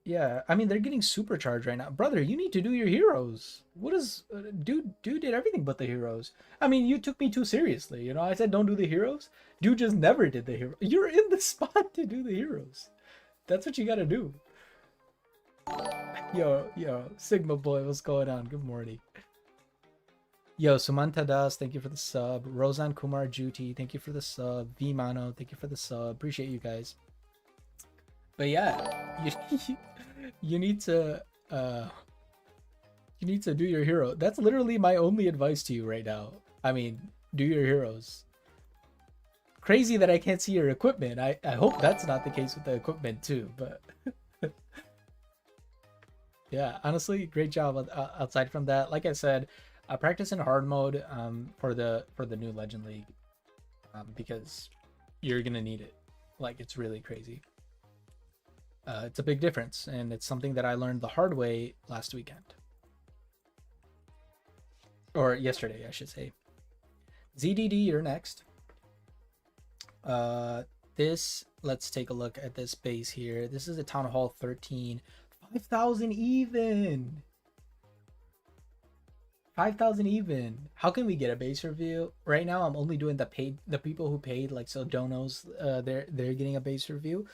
Yeah, I mean, they're getting supercharged right now. Brother, you need to do your heroes. What is... dude did everything but the heroes. I mean, you took me too seriously. I said don't do the heroes. Dude just never did the hero. You're in the spot to do the heroes. That's what you gotta do. Yo, Sigma boy, what's going on? Good morning. Yo, Sumanta Das, thank you for the sub. Rosan Kumar Juti, thank you for the sub. V Mano, thank you for the sub. Appreciate you guys. But yeah, you need to do your hero. That's literally my only advice to you right now. I mean, do your heroes. Crazy that I can't see your equipment. I hope that's not the case with the equipment too, but yeah, honestly, great job. Outside from that, like I said, practice in hard mode for the new Legend League because you're gonna need it. Like, it's really crazy. It's a big difference, and it's something that I learned the hard way last weekend, or yesterday, I should say. ZDD, you're next. Let's take a look at this base here. This is a Town Hall 13, 5,000 even. 5,000 even. How can we get a base review? Right now, I'm only doing the people who paid, like, so donos, they're getting a base review.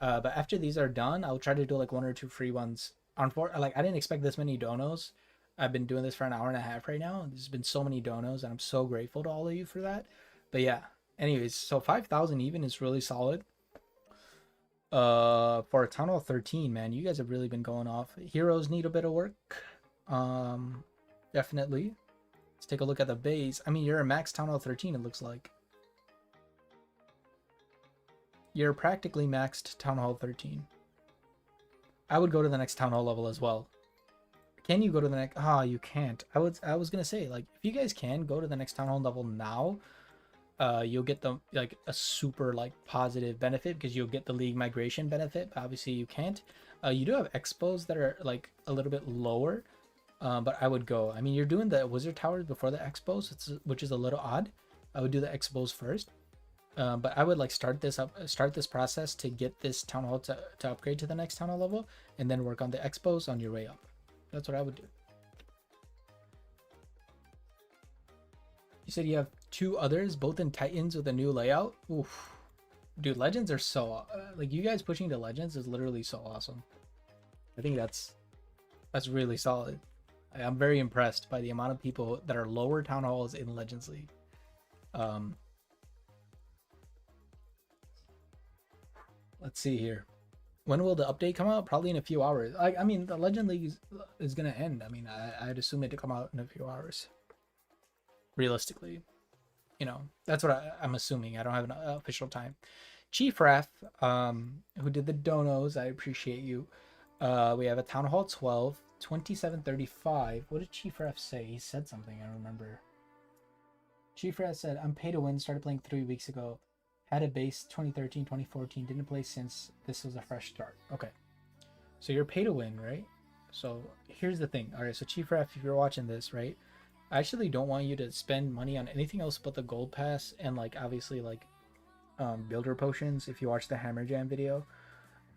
But after these are done, I'll try to do like 1 or 2 free ones. Like I didn't expect this many donos. I've been doing this for an hour and a half right now. There's been so many donos, and I'm so grateful to all of you for that. But yeah, anyways, so 5,000 even is really solid. For a Town Hall 13, man, you guys have really been going off. Heroes need a bit of work. Definitely. Let's take a look at the base. I mean, you're a max Town Hall 13, it looks like. You're practically maxed Town Hall 13. I would go to the next Town Hall level as well. Can you go to the next? Ah, you can't. I was gonna say, like, if you guys can go to the next Town Hall level now, you'll get the like a super like positive benefit because you'll get the league migration benefit. But obviously you can't. You do have expos that are like a little bit lower, but I would go. I mean, you're doing the wizard towers before the expos, which is a little odd. I would do the expos first. But I would like start this process to get this Town Hall to upgrade to the next Town Hall level, and then work on the expos on your way up. That's what I would do. You said you have 2 others, both in Titans with a new layout. Oof, dude, Legends are so like, you guys pushing to Legends is literally so awesome. I think that's really solid. I'm very impressed by the amount of people that are lower Town Halls in Legends League. Let's see here. When will the update come out? Probably in a few hours. I mean, the Legend League is gonna end. I mean, I'd assume it to come out in a few hours. Realistically, you know, that's what I'm assuming. I don't have an official time. Chief Ref, who did the donos, I appreciate you. We have a Town Hall 12, 2735. What did Chief Ref say? He said something, I remember. Chief Ref said, I'm pay to win, started playing 3 weeks ago. Had a base 2013, 2014, didn't play since. This was a fresh start. Okay. So you're pay to win, right? So here's the thing. All right, so Chief Ref, if you're watching this, right? I actually don't want you to spend money on anything else but the gold pass and like obviously like builder potions if you watch the Hammer Jam video.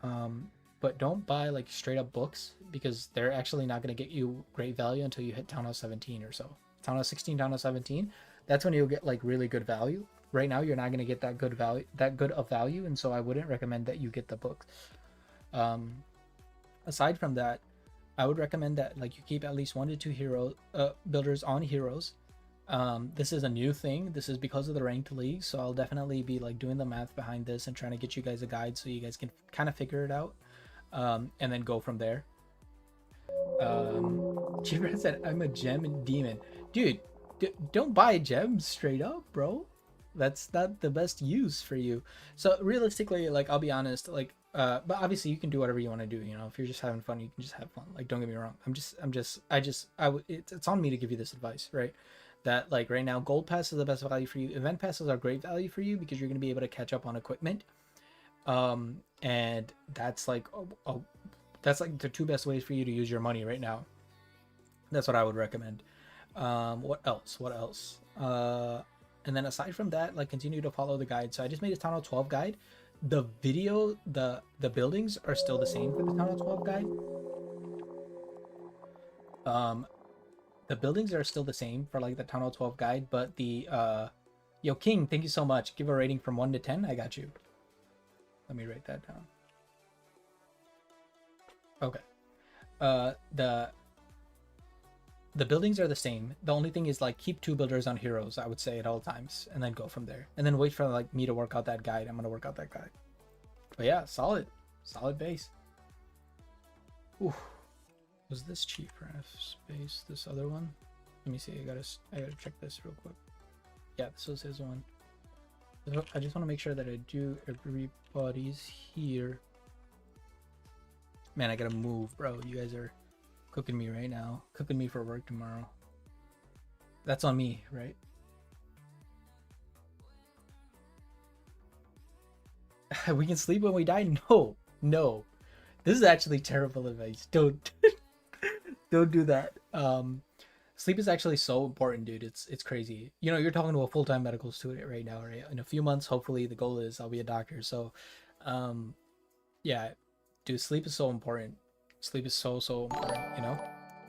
But don't buy like straight up books because they're actually not going to get you great value until you hit Town Hall 17 or so. Town Hall 16, Town Hall 17, that's when you'll get like really good value. Right now you're not going to get that good of value, and so I wouldn't recommend that you get the books. Aside from that, I would recommend that like you keep at least 1 to 2 hero builders on heroes. This is a new thing. This is because of the ranked league, so I'll definitely be like doing the math behind this and trying to get you guys a guide so you guys can kind of figure it out, and then go from there. Chibra said, I'm a gem and demon. Dude, don't buy gems straight up, bro. That's not the best use for you. So realistically, like, I'll be honest, like, but obviously you can do whatever you want to do, you know. If you're just having fun, you can just have fun. Like, don't get me wrong. It's on me to give you this advice, right? That like right now, gold pass is the best value for you. Event passes are great value for you because you're going to be able to catch up on equipment. And that's like, that's like the 2 best ways for you to use your money right now. That's what I would recommend. What else? And then aside from that, like, continue to follow the guide. So I just made a Town Hall 12 guide. The video, the buildings are still the same for the Town Hall 12 guide. The buildings are still the same for like the Town Hall 12 guide, but the Yo King, thank you so much. Give a rating from 1 to 10. I got you. Let me write that down. Okay. The buildings are the same. The only thing is like keep 2 builders on heroes, I would say, at all times, and then go from there. And then wait for like me to work out that guide. I'm gonna work out that guide. But yeah, solid base. Ooh, was this Chief Ref space? This other one? Let me see. I gotta check this real quick. Yeah, this was his one. I just want to make sure that I do everybody's here. Man, I gotta move, bro. You guys are cooking me right now. Cooking me for work tomorrow. That's on me, right? We can sleep when we die? No. This is actually terrible advice. Don't do that. Sleep is actually so important, dude. It's crazy. You know, you're talking to a full-time medical student right now, right? In a few months, hopefully the goal is I'll be a doctor. So, yeah, dude, sleep is so important. Sleep is so important, you know.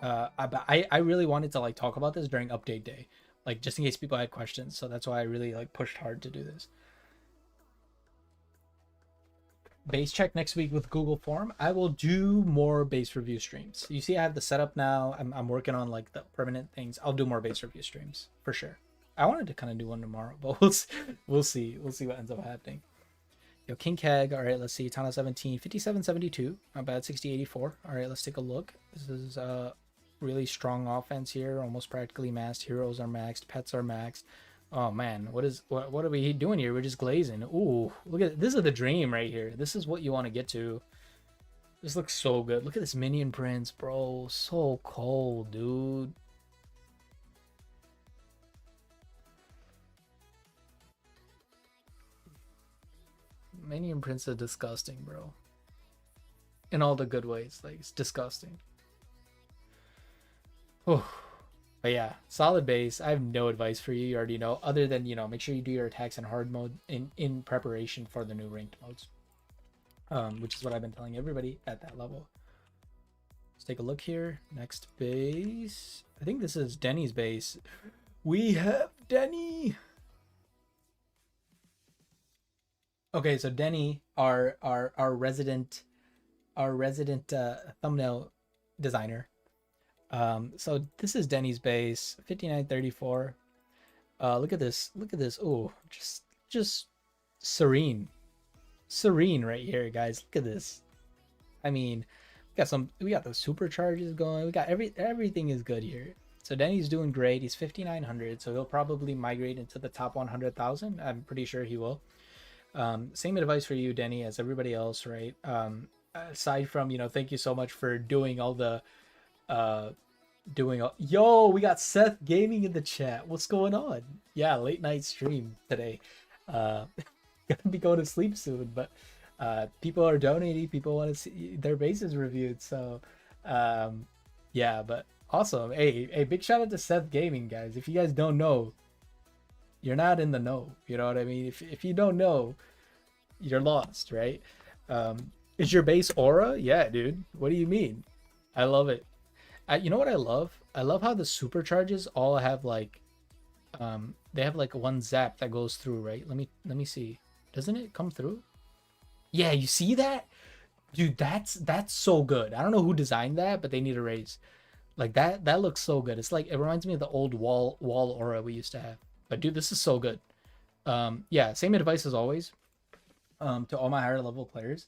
I really wanted to like talk about this during update day, like just in case people had questions. So that's why I really like pushed hard to do this. base check next week with Google Form. I will do more base review streams. You see, I have the setup now. I'm working on like the permanent things. I'll do more base review streams for sure. I wanted to kind of do one tomorrow, but we'll see what ends up happening. Yo, King Keg. All right, let's see. Tana 17, 57.72. Not bad. 60.84. All right, let's take a look. This is really strong offense here. Almost practically maxed. Heroes are maxed. Pets are maxed. Oh man, what are we doing here? We're just glazing. Ooh, look at this. Is the dream right here. This is what you want to get to. This looks so good. Look at this minion prince, bro. So cold, dude. Minion prince is disgusting, bro. In all the good ways. Like, it's disgusting. Oh. But yeah, solid base. I have no advice for you. You already know. Other than, make sure you do your attacks in hard mode in preparation for the new ranked modes. Which is what I've been telling everybody at that level. Let's take a look here. Next base. I think this is Denny's base. We have Denny. Okay, so Denny, our resident thumbnail designer. So this is Denny's base, 59.34. Look at this. Oh, just serene right here, guys. Look at this. I mean, we got the supercharges going. We got everything is good here. So Denny's doing great. He's 5,900, so he'll probably migrate into the top 100,000. I'm pretty sure he will. Same advice for you, Denny, as everybody else, right? Aside from, thank you so much for doing all the yo, we got Seth Gaming in the chat. What's going on? Yeah, late night stream today. Gonna be going to sleep soon, but people are donating. People want to see their bases reviewed. So yeah, but awesome. Hey, big shout out to Seth Gaming, guys. If you guys don't know, you're not in the know. You know what I mean? If you don't know, you're lost, right? Is your base aura? Yeah, dude. What do you mean? I love it. You know what I love? I love how the supercharges all have like they have like one zap that goes through, right? Let me see. Doesn't it come through? Yeah, you see that? Dude, that's so good. I don't know who designed that, but they need a raise. Like that looks so good. It's like, it reminds me of the old wall aura we used to have. But dude, this is so good. Yeah, same advice as always. To all my higher level players,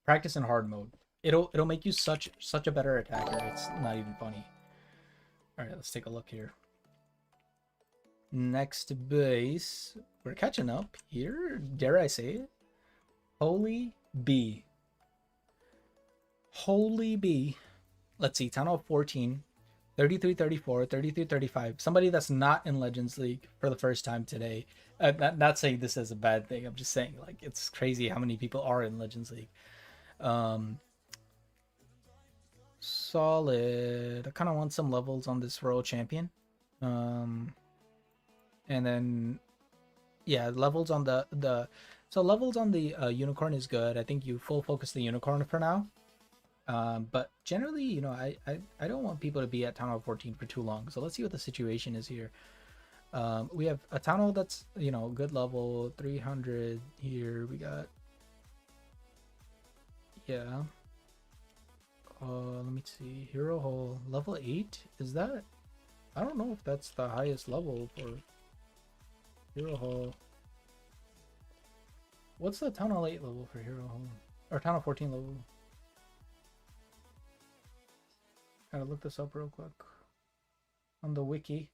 practice in hard mode. It'll make you such a better attacker. It's not even funny. All right, let's take a look here. Next base, we're catching up here. Dare I say it? Holy B. Let's see, Town Hall 14, 33-34, 33-35. Somebody that's not in Legends League for the first time today. Not saying this as a bad thing. I'm just saying, like, it's crazy how many people are in Legends League. Solid. I kind of want some levels on this Royal Champion. And then, yeah, levels on the levels on the Unicorn is good. I think you full focus the Unicorn for now. But generally, I don't want people to be at Town Hall 14 for too long. So let's see what the situation is here. We have a Town Hall that's, good level, 300 here. We got, yeah. Let me see. Hero Hall, level 8. Is that? I don't know if that's the highest level for Hero Hall. What's the Town Hall 8 level for Hero Hall? Or Town Hall 14 level? Gotta look this up real quick. On the wiki.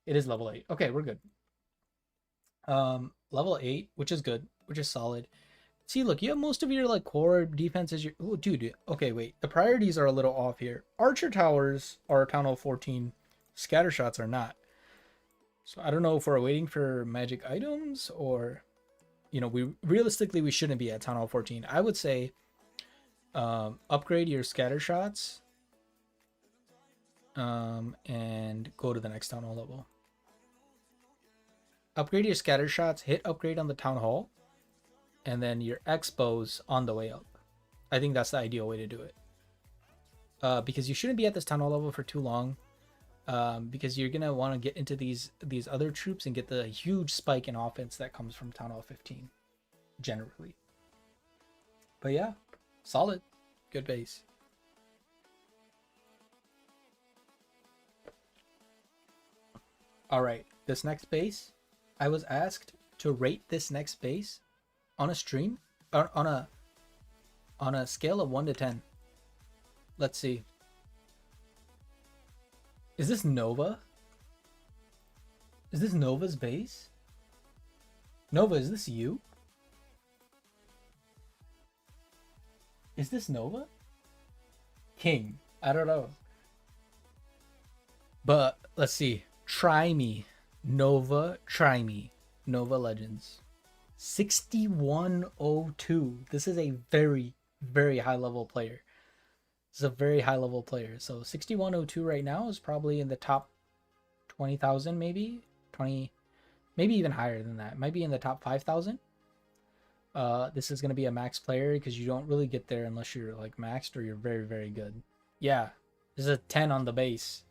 It is level 8. Okay, we're good. Level 8, which is good, which is solid. See, look, you have most of your like core defenses. Oh, dude. Okay, wait. The priorities are a little off here. Archer towers are Town Hall 14. Scatter shots are not. So I don't know if we're waiting for magic items or, we realistically shouldn't be at Town Hall 14. I would say upgrade your scatter shots and go to the next Town Hall level. Upgrade your scatter shots, hit upgrade on the Town Hall, and then your expos on the way up. I think that's the ideal way to do it. Because you shouldn't be at this Town Hall level for too long. Because you're gonna want to get into these other troops and get the huge spike in offense that comes from Town Hall 15, generally. But yeah, solid. Good base. All right, this next base, I was asked to rate this next base on a stream, or on a scale of 1 to 10. Let's see. Is this Nova? Is this Nova's base? Nova, is this you? Is this Nova? King. I don't know. But let's see. Try me. Nova, try me. Nova Legends. 6102. This is a very, very high level player. This is a very high level player. So 6102 right now is probably in the top 20,000 maybe. 20, maybe even higher than that. Might be in the top 5,000. This is going to be a max player because you don't really get there unless you're like maxed or you're very, very good. Yeah, this is a 10 on the base.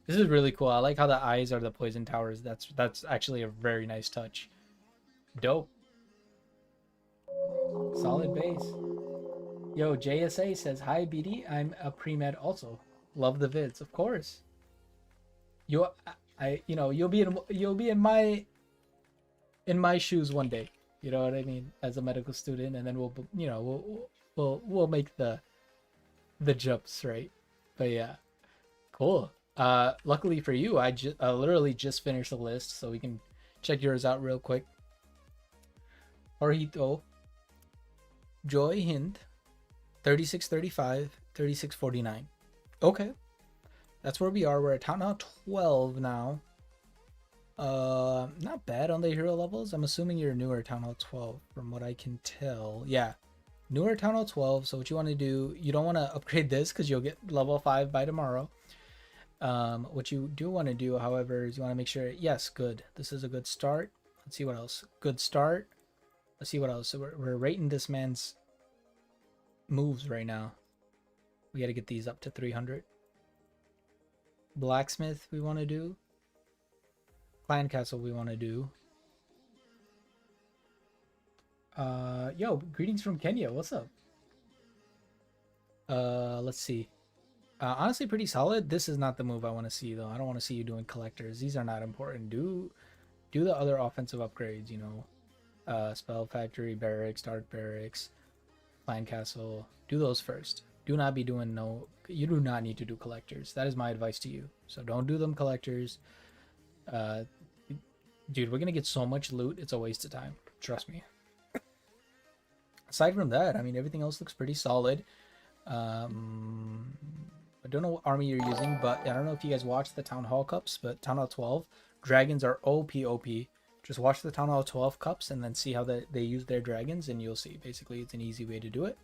This is really cool. I like how the eyes are the poison towers. That's actually a very nice touch. Dope. Solid base. Yo, JSA says, hi BD, I'm a pre-med also. Love the vids, of course. You know, you'll be in my shoes one day. You know what I mean? As a medical student, and then we'll make the jumps, right? But yeah, cool. Luckily for you, I literally just finished the list, so we can check yours out real quick. Orhito, Joy Hind, 3635, 3649. Okay, that's where we are. We're at Town Hall 12 now. Not bad on the hero levels. I'm assuming you're newer Town Hall 12 from what I can tell. Yeah, newer Town Hall 12. So what you want to do, you don't want to upgrade this because you'll get level 5 by tomorrow. What you do want to do, however, is you want to make sure, yes, good. This is a good start. Let's see what else. Good start. Let's see what else. So we're rating this man's moves right now. We got to get these up to 300. Blacksmith we want to do. Clan Castle we want to do. Yo, greetings from Kenya. What's up? Let's see. Honestly, pretty solid. This is not the move I want to see, though. I don't want to see you doing collectors. These are not important. Do the other offensive upgrades, you know. Spell Factory, Barracks, Dark Barracks, Clan Castle. Do those first. Do not be doing you do not need to do collectors. That is my advice to you. So don't do them collectors. Dude, we're going to get so much loot. It's a waste of time. Trust me. Aside from that, I mean, everything else looks pretty solid. I don't know what army you're using, but I don't know if you guys watched the Town Hall Cups, but Town Hall 12, dragons are OP. Just watch the Town Hall 12 Cups and then see how they use their dragons, and you'll see. Basically, it's an easy way to do it.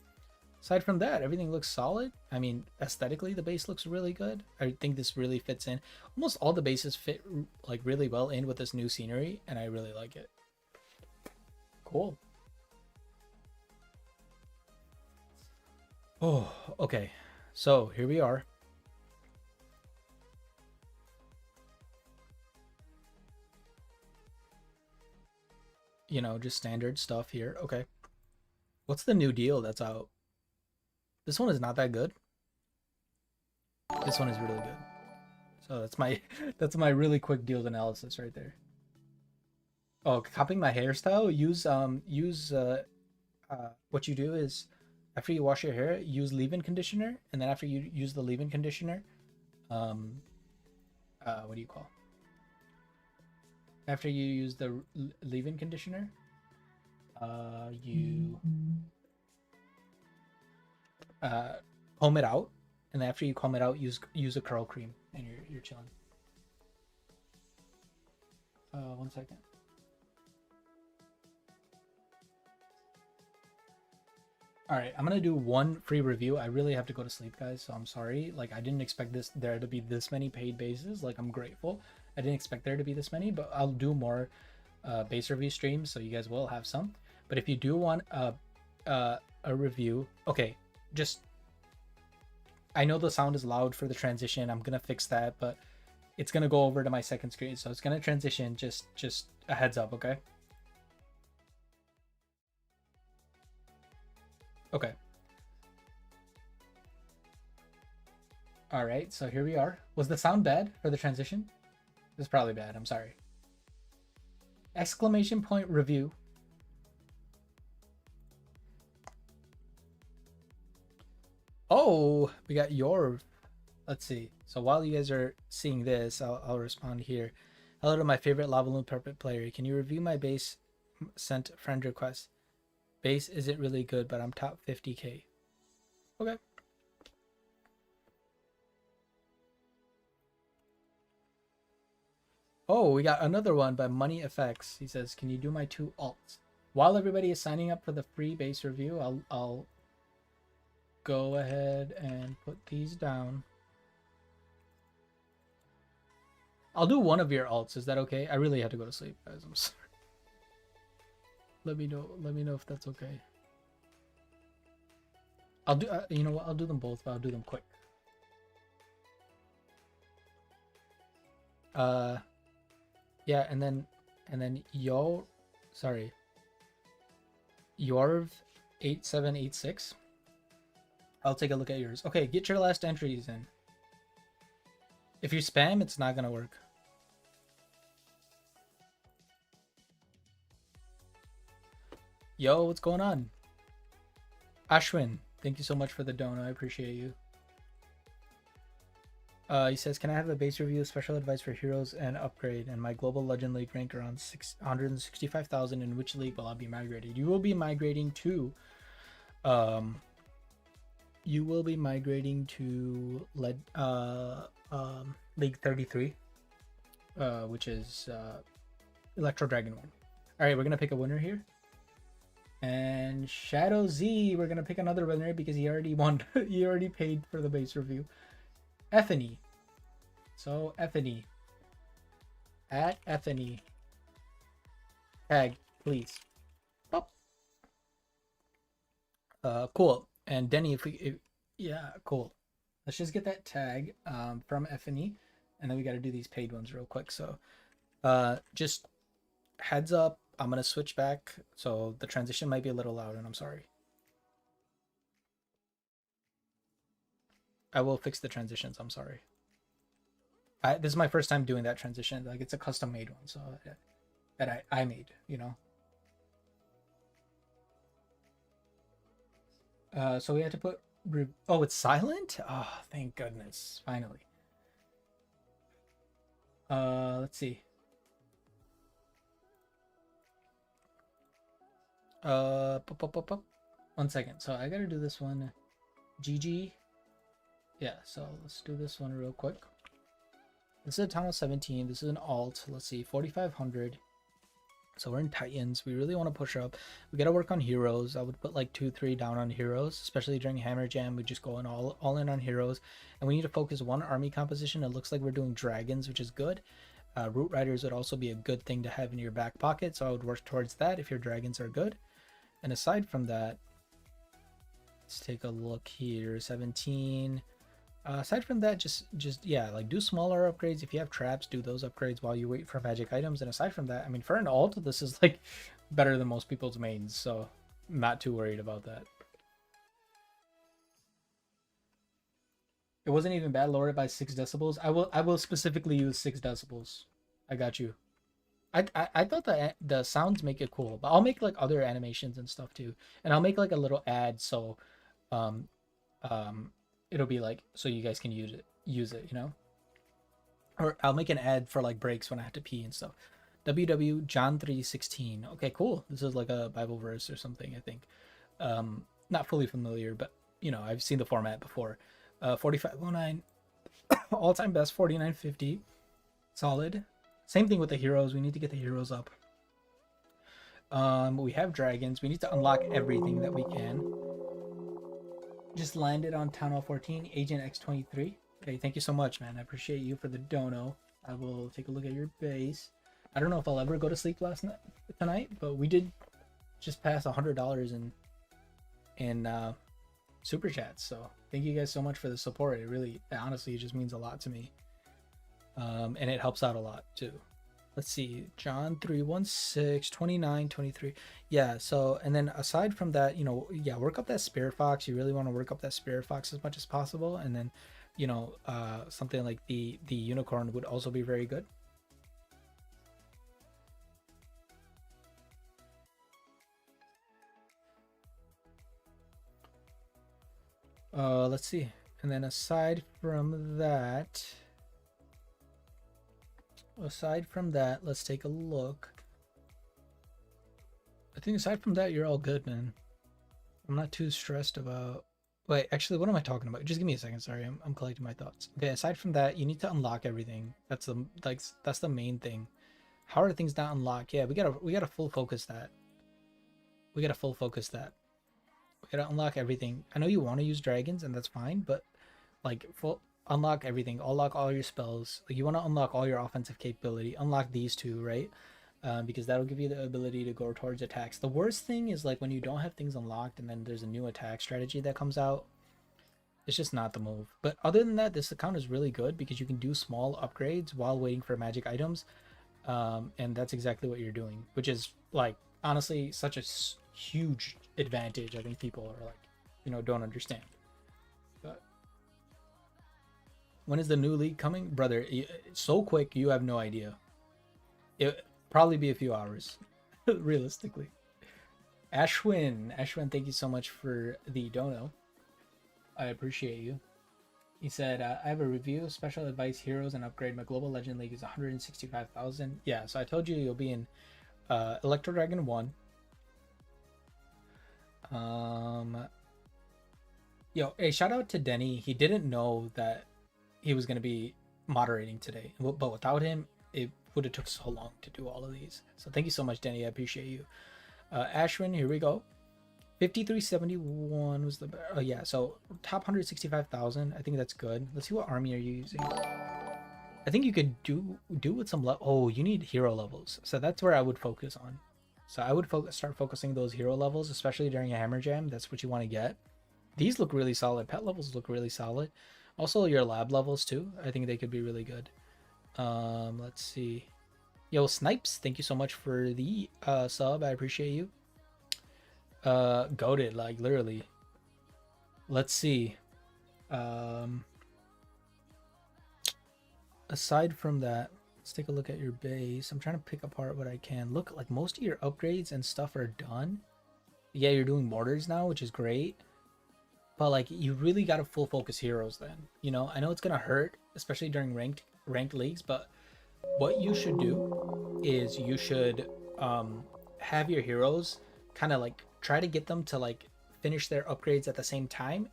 Aside from that, everything looks solid. I mean, aesthetically, the base looks really good. I think this really fits in. Almost all the bases fit like really well in with this new scenery, and I really like it. Cool. Oh, okay. So here we are. You know, just standard stuff here. Okay. What's the new deal that's out? This one is not that good. This one is really good. So that's my really quick deals analysis right there. Oh, copying my hairstyle. Use what you do is after you wash your hair, use leave-in conditioner, and then after you use the leave-in conditioner, what do you call? After you use the leave-in conditioner, you comb it out, and after you comb it out, use a curl cream, and you're chilling. 1 second. All right, I'm gonna do one free review. I really have to go to sleep, guys, so I'm sorry. Like, I didn't expect there to be this many paid bases. Like, I'm grateful. I didn't expect there to be this many, but I'll do more base review streams, so you guys will have some. But if you do want a review, okay, just I know the sound is loud for the transition. I'm gonna fix that, but it's gonna go over to my second screen, so it's gonna transition. Just a heads up, okay? Okay. All right, so here we are. Was the sound bad for the transition? It's probably bad. I'm sorry. Exclamation point review. Oh, we got your. Let's see. So while you guys are seeing this, I'll respond here. Hello to my favorite Lava Loon Puppet player. Can you review my base sent friend request? Base isn't really good, but I'm top 50k. Okay. Oh, we got another one by Money Effects. He says, "Can you do my 2 alts?" While everybody is signing up for the free base review, I'll go ahead and put these down. I'll do one of your alts. Is that okay? I really had to go to sleep, guys. I'm sorry. Let me know if that's okay. I'll do. You know what? I'll do them both, but I'll do them quick. Yeah, and then Yorv 8786. I'll take a look at yours. Okay, get your last entries in. If you spam, it's not gonna work. Yo, what's going on? Ashwin, thank you so much for the dono. I appreciate you. He says, "Can I have a base review, special advice for heroes and upgrade? And my global legend league rank around 665,000. In which league will I be migrated?" You will be migrating to, League 33, which is Electro Dragon 1. All right, we're gonna pick a winner here. And Shadow Z, we're gonna pick another winner because he already won. He already paid for the base review. Ethany. So Ethany. At Ethany. Tag, please. Pop. Cool. And Denny, yeah, cool. Let's just get that tag from Ethany, and then we got to do these paid ones real quick. So, just heads up, I'm gonna switch back, so the transition might be a little loud, and I'm sorry. I will fix the transitions. I'm sorry. This is my first time doing that transition. Like, it's a custom made one, so that I made, you know. So we had to put. Oh, it's silent. Oh, thank goodness! Finally. Let's see. 1 second. So I gotta do this one. GG. Yeah, so let's do this one real quick. This is a town of 17. This is an alt. Let's see, 4,500. So we're in Titans. We really want to push up. We gotta work on heroes. I would put like 2-3 down on heroes, especially during Hammer Jam. We just go in all in on heroes, and we need to focus one army composition. It looks like we're doing dragons, which is good. Root Riders would also be a good thing to have in your back pocket, so I would work towards that if your dragons are good. And aside from that, let's take a look here. 17. Aside from that, just yeah, like do smaller upgrades. If you have traps, do those upgrades while you wait for magic items. And aside from that, I mean, for an alt, this is like better than most people's mains, so I'm not too worried about that. It wasn't even bad. Lower it by 6 decibels. I will specifically use 6 decibels. I got you. I thought the sounds make it cool, but I'll make like other animations and stuff too, and I'll make like a little ad so um it'll be like so you guys can use it, you know, or I'll make an ad for like breaks when I have to pee and stuff. WW John 3:16. Okay, cool. This is like a Bible verse or something, I think. Not fully familiar, but you know, I've seen the format before. 4509 all-time best 4950. Solid. Same thing with the heroes. We need to get the heroes up. We have dragons. We need to unlock everything that we can. Just landed on Town Hall 14, Agent X23. Okay, thank you so much, man. I appreciate you for the dono. I will take a look at your base. I don't know if I'll ever go to sleep tonight, but we did just pass $100 in super chats. So thank you guys so much for the support. It really, honestly, it just means a lot to me. And it helps out a lot too. Let's see, John 3:16, 29, 23. Yeah, so, and then aside from that, yeah, work up that Spirit Fox. You really want to work up that Spirit Fox as much as possible. And then, something like the Unicorn would also be very good. Let's see. And then aside from that, let's take a look. I think aside from that, you're all good, man. I'm not too stressed about. Wait, actually, what am I talking about? Just give me a second. Sorry, I'm collecting my thoughts. Okay, aside from that, you need to unlock everything. That's the main thing. How are things not unlocked? Yeah, we gotta full focus that. We gotta full focus that. We gotta unlock everything. I know you want to use dragons, and that's fine, but like full unlock everything. Unlock all your spells. Like you want to unlock all your offensive capability. Unlock these two, right? Because that'll give you the ability to go towards attacks. The worst thing is like when you don't have things unlocked and then there's a new attack strategy that comes out. It's just not the move. But other than that, this account is really good because you can do small upgrades while waiting for magic items. And that's exactly what you're doing, which is like honestly such a huge advantage. I think people are like, don't understand. But when is the new league coming, brother? So quick, you have no idea. It probably be a few hours, realistically. Ashwin, thank you so much for the dono. I appreciate you. He said, I have a review, special advice, heroes, and upgrade. My global legend league is 165,000. Yeah, so I told you you'll be in Electro Dragon 1. Hey, shout out to Denny. He didn't know that he was going to be moderating today, but without him, it would have took so long to do all of these. So thank you so much, Denny. I appreciate you. Ashwin, here we go. 5371 was the yeah, so top 165,000. I think that's good. Let's see what army are you using. I think you could do with some you need hero levels, so that's where I would focus on. So I would start focusing those hero levels, especially during a hammer jam. That's what you want to get. These look really solid. Pet levels look really solid. Also your lab levels too, I think they could be really good. Let's see. Yo, Snipes, thank you so much for the sub. I appreciate you. Goated, like literally. Let's see. Aside from that, let's take a look at your base. I'm trying to pick apart what I can. Look, like most of your upgrades and stuff are done. Yeah, you're doing mortars now, which is great. But like you really gotta full focus heroes then. I know it's gonna hurt, especially during ranked leagues, but what you should do is you should have your heroes kind of like try to get them to like finish their upgrades at the same time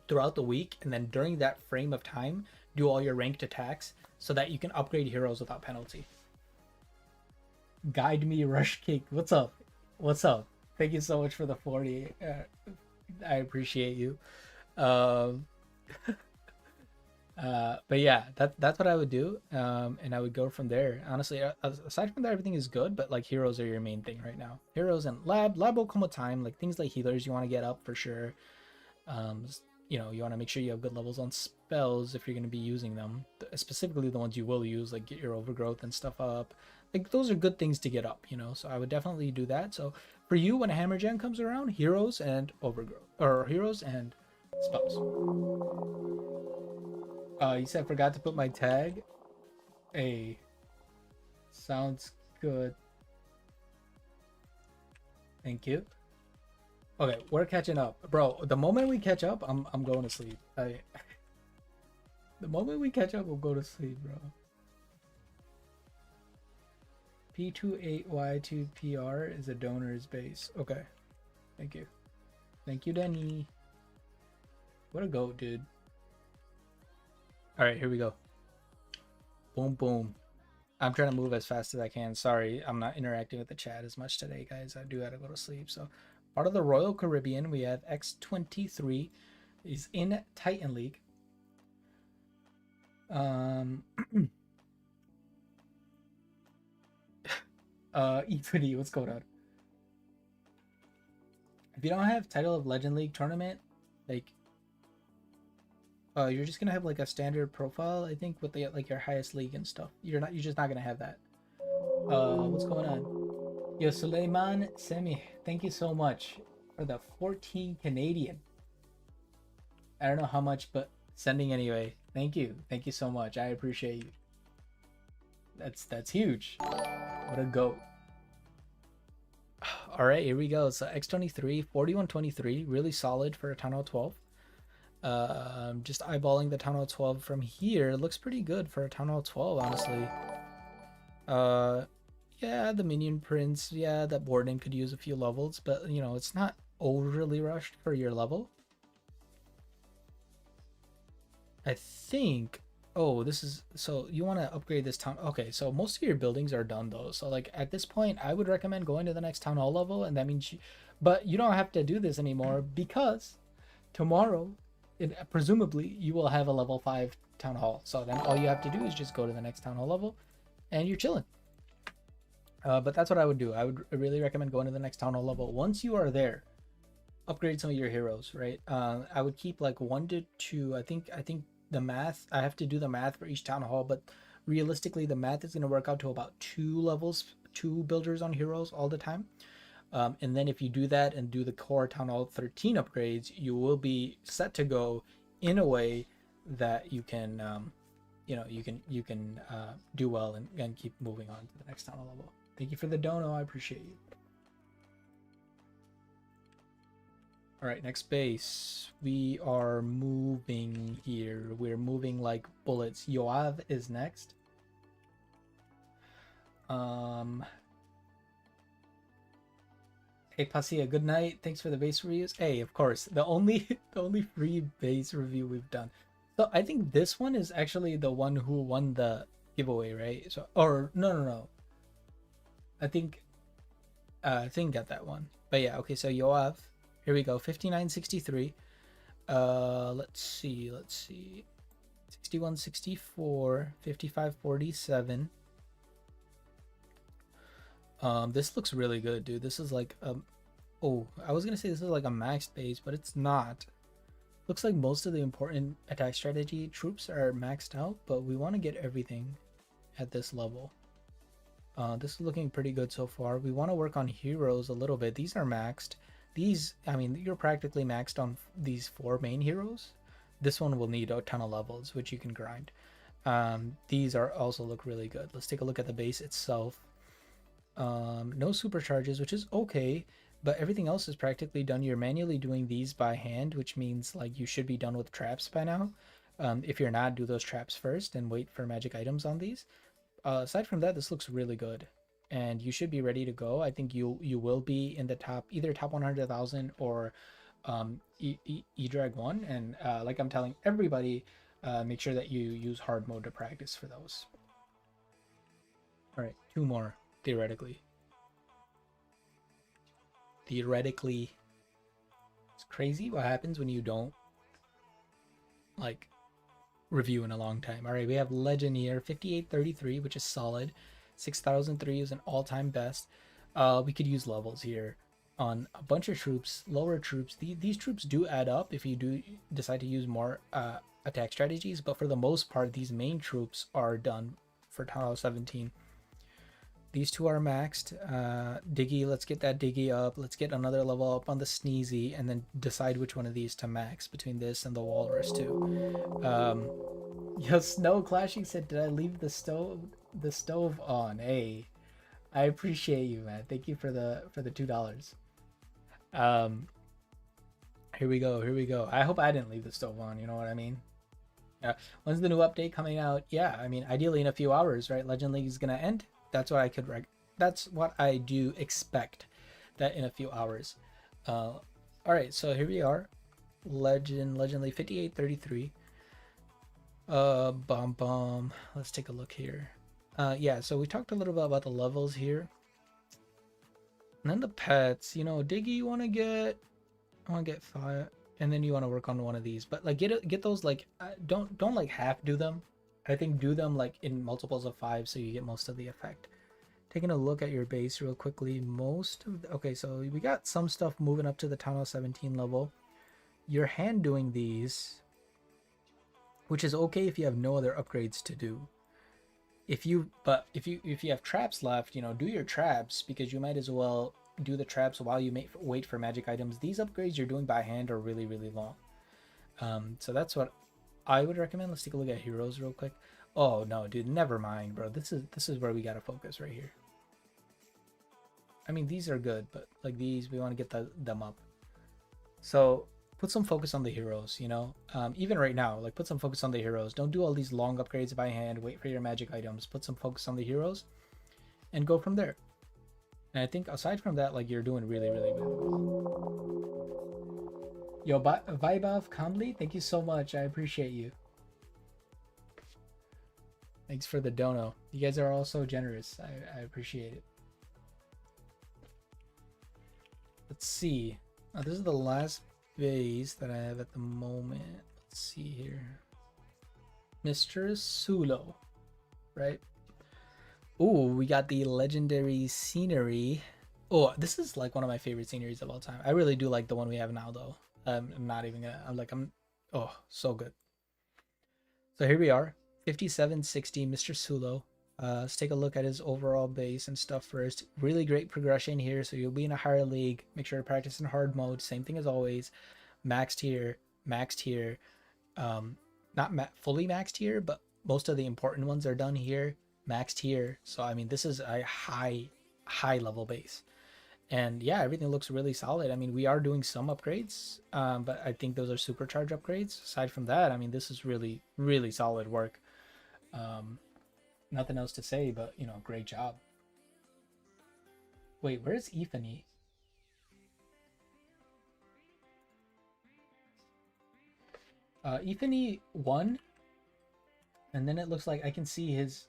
throughout the week, and then during that frame of time do all your ranked attacks so that you can upgrade heroes without penalty. Guide me, Rush Cake. What's up? Thank you so much for the 40. I appreciate you. But yeah, that's what I would do, and I would go from there. Honestly, aside from that, everything is good, but like heroes are your main thing right now. Heroes and lab will come with time. Like things like healers, you want to get up for sure. You want to make sure you have good levels on spells if you're going to be using them, specifically the ones you will use, like get your overgrowth and stuff up. Like those are good things to get up, so I would definitely do that. So for you, when a hammer gen comes around, heroes and overgrowth, or heroes and spells. You said forgot to put my tag. Hey, sounds good. Thank you. Okay, we're catching up, bro. The moment we catch up, I'm going to sleep. The moment we catch up, we'll go to sleep, bro. P28Y2PR is a donor's base. Okay, thank you, Denny. What a goat, dude. All right, here we go. Boom, boom. I'm trying to move as fast as I can. Sorry, I'm not interacting with the chat as much today, guys. I do have to go to sleep. So, part of the Royal Caribbean, we have X23 is in Titan League. E20, what's going on? If you don't have title of Legend League tournament, like you're just gonna have like a standard profile, I think, with the like your highest league and stuff. You're just not gonna have that. What's going on? Yo, Suleiman Semi, thank you so much for the 14 Canadian. I don't know how much, but sending anyway. Thank you so much. I appreciate you. That's huge. What a goat. All right, here we go. So X23 4123, really solid for a Town Hall 12. Just eyeballing the Town Hall 12 from here, looks pretty good for a Town Hall 12, honestly. Yeah, the minion prints, yeah, that board name could use a few levels, but you know, it's not overly rushed for your level. I think, oh, this is, so you want to upgrade this town. Okay, so most of your buildings are done though. So like at this point, I would recommend going to the next town hall level, and that means but you don't have to do this anymore because tomorrow, presumably, you will have a level 5 town hall. So then all you have to do is just go to the next town hall level, and you're chilling. But that's what I would do. I would really recommend going to the next town hall level. Once you are there, upgrade some of your heroes, right? I would keep like 1 to 2. I think the math, I have to do the math for each town hall, but realistically the math is going to work out to about 2 builders on heroes all the time. And then if you do that and do the core town hall 13 upgrades, you will be set to go in a way that you can you can do well and keep moving on to the next town hall level. Thank you for the dono, I appreciate you. All right, next base. We are moving here. We're moving like bullets. Yoav is next. Hey Pasia, good night. Thanks for the base reviews. Hey, of course, the only free base review we've done. So I think this one is actually the one who won the giveaway, right? So, or no. I think got that one. But yeah, okay, so Yoav. Here we go, 5963. Let's see. 6164, 5547. This looks really good, dude. This is like oh, I was gonna say this is like a maxed base, but it's not. Looks like most of the important attack strategy troops are maxed out, but we want to get everything at this level. This is looking pretty good so far. We want to work on heroes a little bit. These are maxed. These, I mean, you're practically maxed on these 4 main heroes. This one will need a ton of levels, which you can grind. These are also look really good. Let's take a look at the base itself. No supercharges, which is okay, but everything else is practically done. You're manually doing these by hand, which means like you should be done with traps by now. If you're not, do those traps first and wait for magic items on these. Aside from that, this looks really good, and you should be ready to go. I think you will be in the either top 100,000 or E-Drag 1, and like I'm telling everybody, make sure that you use hard mode to practice for those. All right, 2 more theoretically. It's crazy what happens when you don't like review in a long time. All right, we have legend here, 5833, which is solid. 6003 is an all-time best. We could use levels here on a bunch of troops, lower troops. These troops do add up if you do decide to use more attack strategies, but for the most part, these main troops are done for Town Hall 17. These 2 are maxed. Diggy, let's get that Diggy up. Let's get another level up on the Sneezy, and then decide which one of these to max between this and the Walrus too. Yo, Snow Clashing said, did I leave the stove on? Hey, I appreciate you, man. Thank you for the $2. Here we go. I hope I didn't leave the stove on, you know what I mean? When's the new update coming out? Yeah, I mean, ideally in a few hours, right? Legend League is gonna end. That's what that's what I do expect, that in a few hours. All right, so here we are, Legend League 5833. Let's take a look here. Yeah, so we talked a little bit about the levels here, and then the pets. You know, Diggy, I want to get 5, and then you want to work on one of these. But like, get those like don't like half do them. I think do them like in multiples of 5 so you get most of the effect. Taking a look at your base real quickly, okay, so we got some stuff moving up to the Town Hall 17 level. You're hand doing these, which is okay if you have no other upgrades to do. if you have traps left, you know, do your traps, because you might as well do the traps while you wait for magic items. These upgrades you're doing by hand are really, really long. So that's what I would recommend. Let's take a look at heroes real quick. Oh no, dude, never mind, bro. This is where we gotta focus right here. I mean, these are good, but like these, we want to get them up. So put some focus on the heroes, you know. Even right now, like put some focus on the heroes. Don't do all these long upgrades by hand. Wait for your magic items. Put some focus on the heroes, and go from there. And I think aside from that, like you're doing really, really, really well. Yo, Vibe of Comly, thank you so much. I appreciate you. Thanks for the dono. You guys are all so generous. I appreciate it. Let's see. This is the last base that I have at the moment. Let's see here. Mr. Sulo, right? Oh, we got the legendary scenery. Oh, this is like one of my favorite sceneries of all time. I really do like the one we have now, though. I'm not even gonna, oh, so good. So here we are, 5760 Mr. Sulo. Let's take a look at his overall base and stuff first. Really great progression here, so you'll be in a higher league. Make sure to practice in hard mode. Same thing as always. Maxed here, not fully maxed here, but most of the important ones are done here. Maxed here. So I mean, this is a high level base. And yeah, everything looks really solid. I mean, we are doing some upgrades, but I think those are supercharge upgrades. Aside from that, I mean, this is really, really solid work. Nothing else to say, but, you know, great job. Wait, where's Ethany? Ethany won, and then it looks like I can see his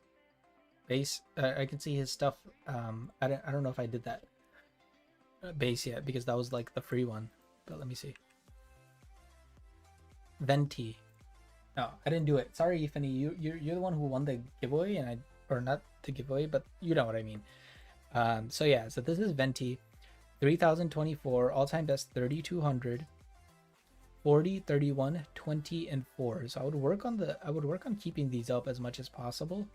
base. I can see his stuff. I don't know if I did that base yet, because that was like the free one, but let me see. Venti. No, I didn't do it. Sorry, Ethany. You're the one who won the giveaway, and or not the giveaway, but you know what I mean. So yeah, so this is Venti, 3024, all-time best 3200, 40, 31, 20, and 4. So I would work on keeping these up as much as possible.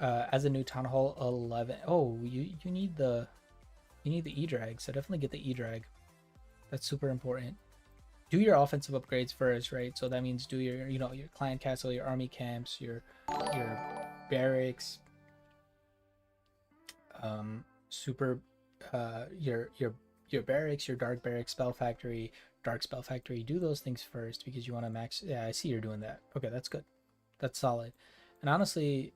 As a new Town Hall 11. Oh, you need the E-drag, so definitely get the E-drag. That's super important. Do your offensive upgrades first, right? So that means do your, you know, your clan castle, your army camps, your barracks, your barracks, your dark barracks, spell factory, dark spell factory. Do those things first, because you want to max. Yeah, I see you're doing that. Okay, that's good. That's solid. And honestly,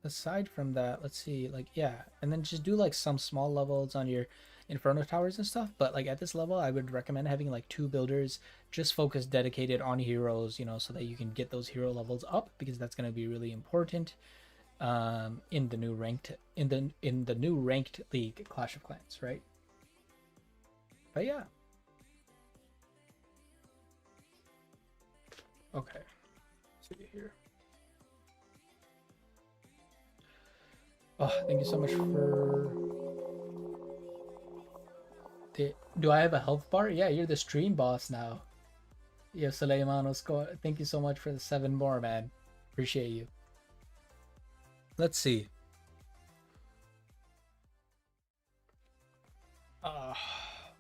aside from that, let's see, like, yeah, and then just do like some small levels on your Inferno towers and stuff. But like at this level, I would recommend having like 2 builders just focused, dedicated on heroes, you know, so that you can get those hero levels up, because that's going to be really important in the new ranked league, Clash of Clans, right? But yeah. Okay, let's see here. Oh, thank you so much for do I have a health bar? Yeah, you're the stream boss now. Yeah, Suleimano score. Thank you so much for the 7 more, man. Appreciate you. Let's see. Oh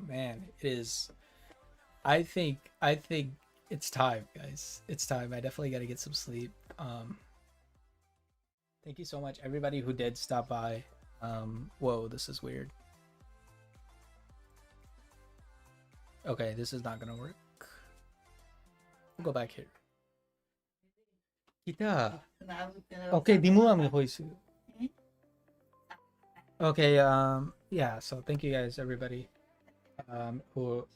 man, it is. I think it's time, guys. It's time. I definitely got to get some sleep. Thank you so much, everybody who did stop by. Whoa, this is weird. Okay, this is not gonna work. We'll go back here. Kita. Okay, di mo kami voice. Okay, yeah, so thank you guys, everybody. Who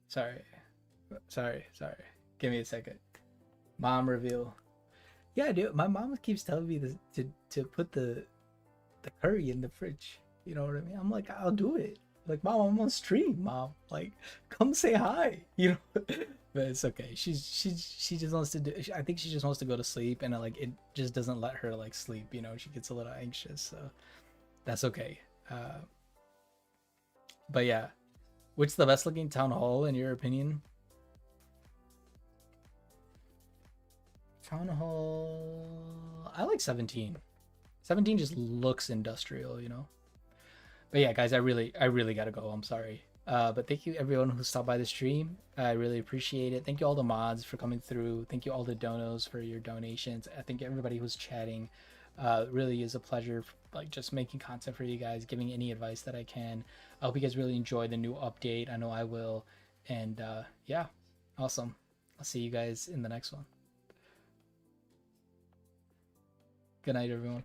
sorry. Give me a second. Mom reveal. Yeah, dude, my mom keeps telling me to put the curry in the fridge. You know what I mean? I'm like, I'll do it. Like, Mom, I'm on stream, Mom. Like, come say hi. You know? But it's okay. She just wants to do. I think she just wants to go to sleep, and like it just doesn't let her like sleep. You know, she gets a little anxious, so that's okay. But yeah, which the best looking town hall in your opinion? Town Hall. I like 17. 17 just looks industrial, you know. But yeah, guys, I really gotta go. I'm sorry. But thank you everyone who stopped by the stream. I really appreciate it. Thank you all the mods for coming through. Thank you all the donos for your donations. I think everybody who's chatting. Really is a pleasure, like just making content for you guys, giving any advice that I can. I hope you guys really enjoy the new update. I know I will. And yeah, awesome. I'll see you guys in the next one. Good night, everyone.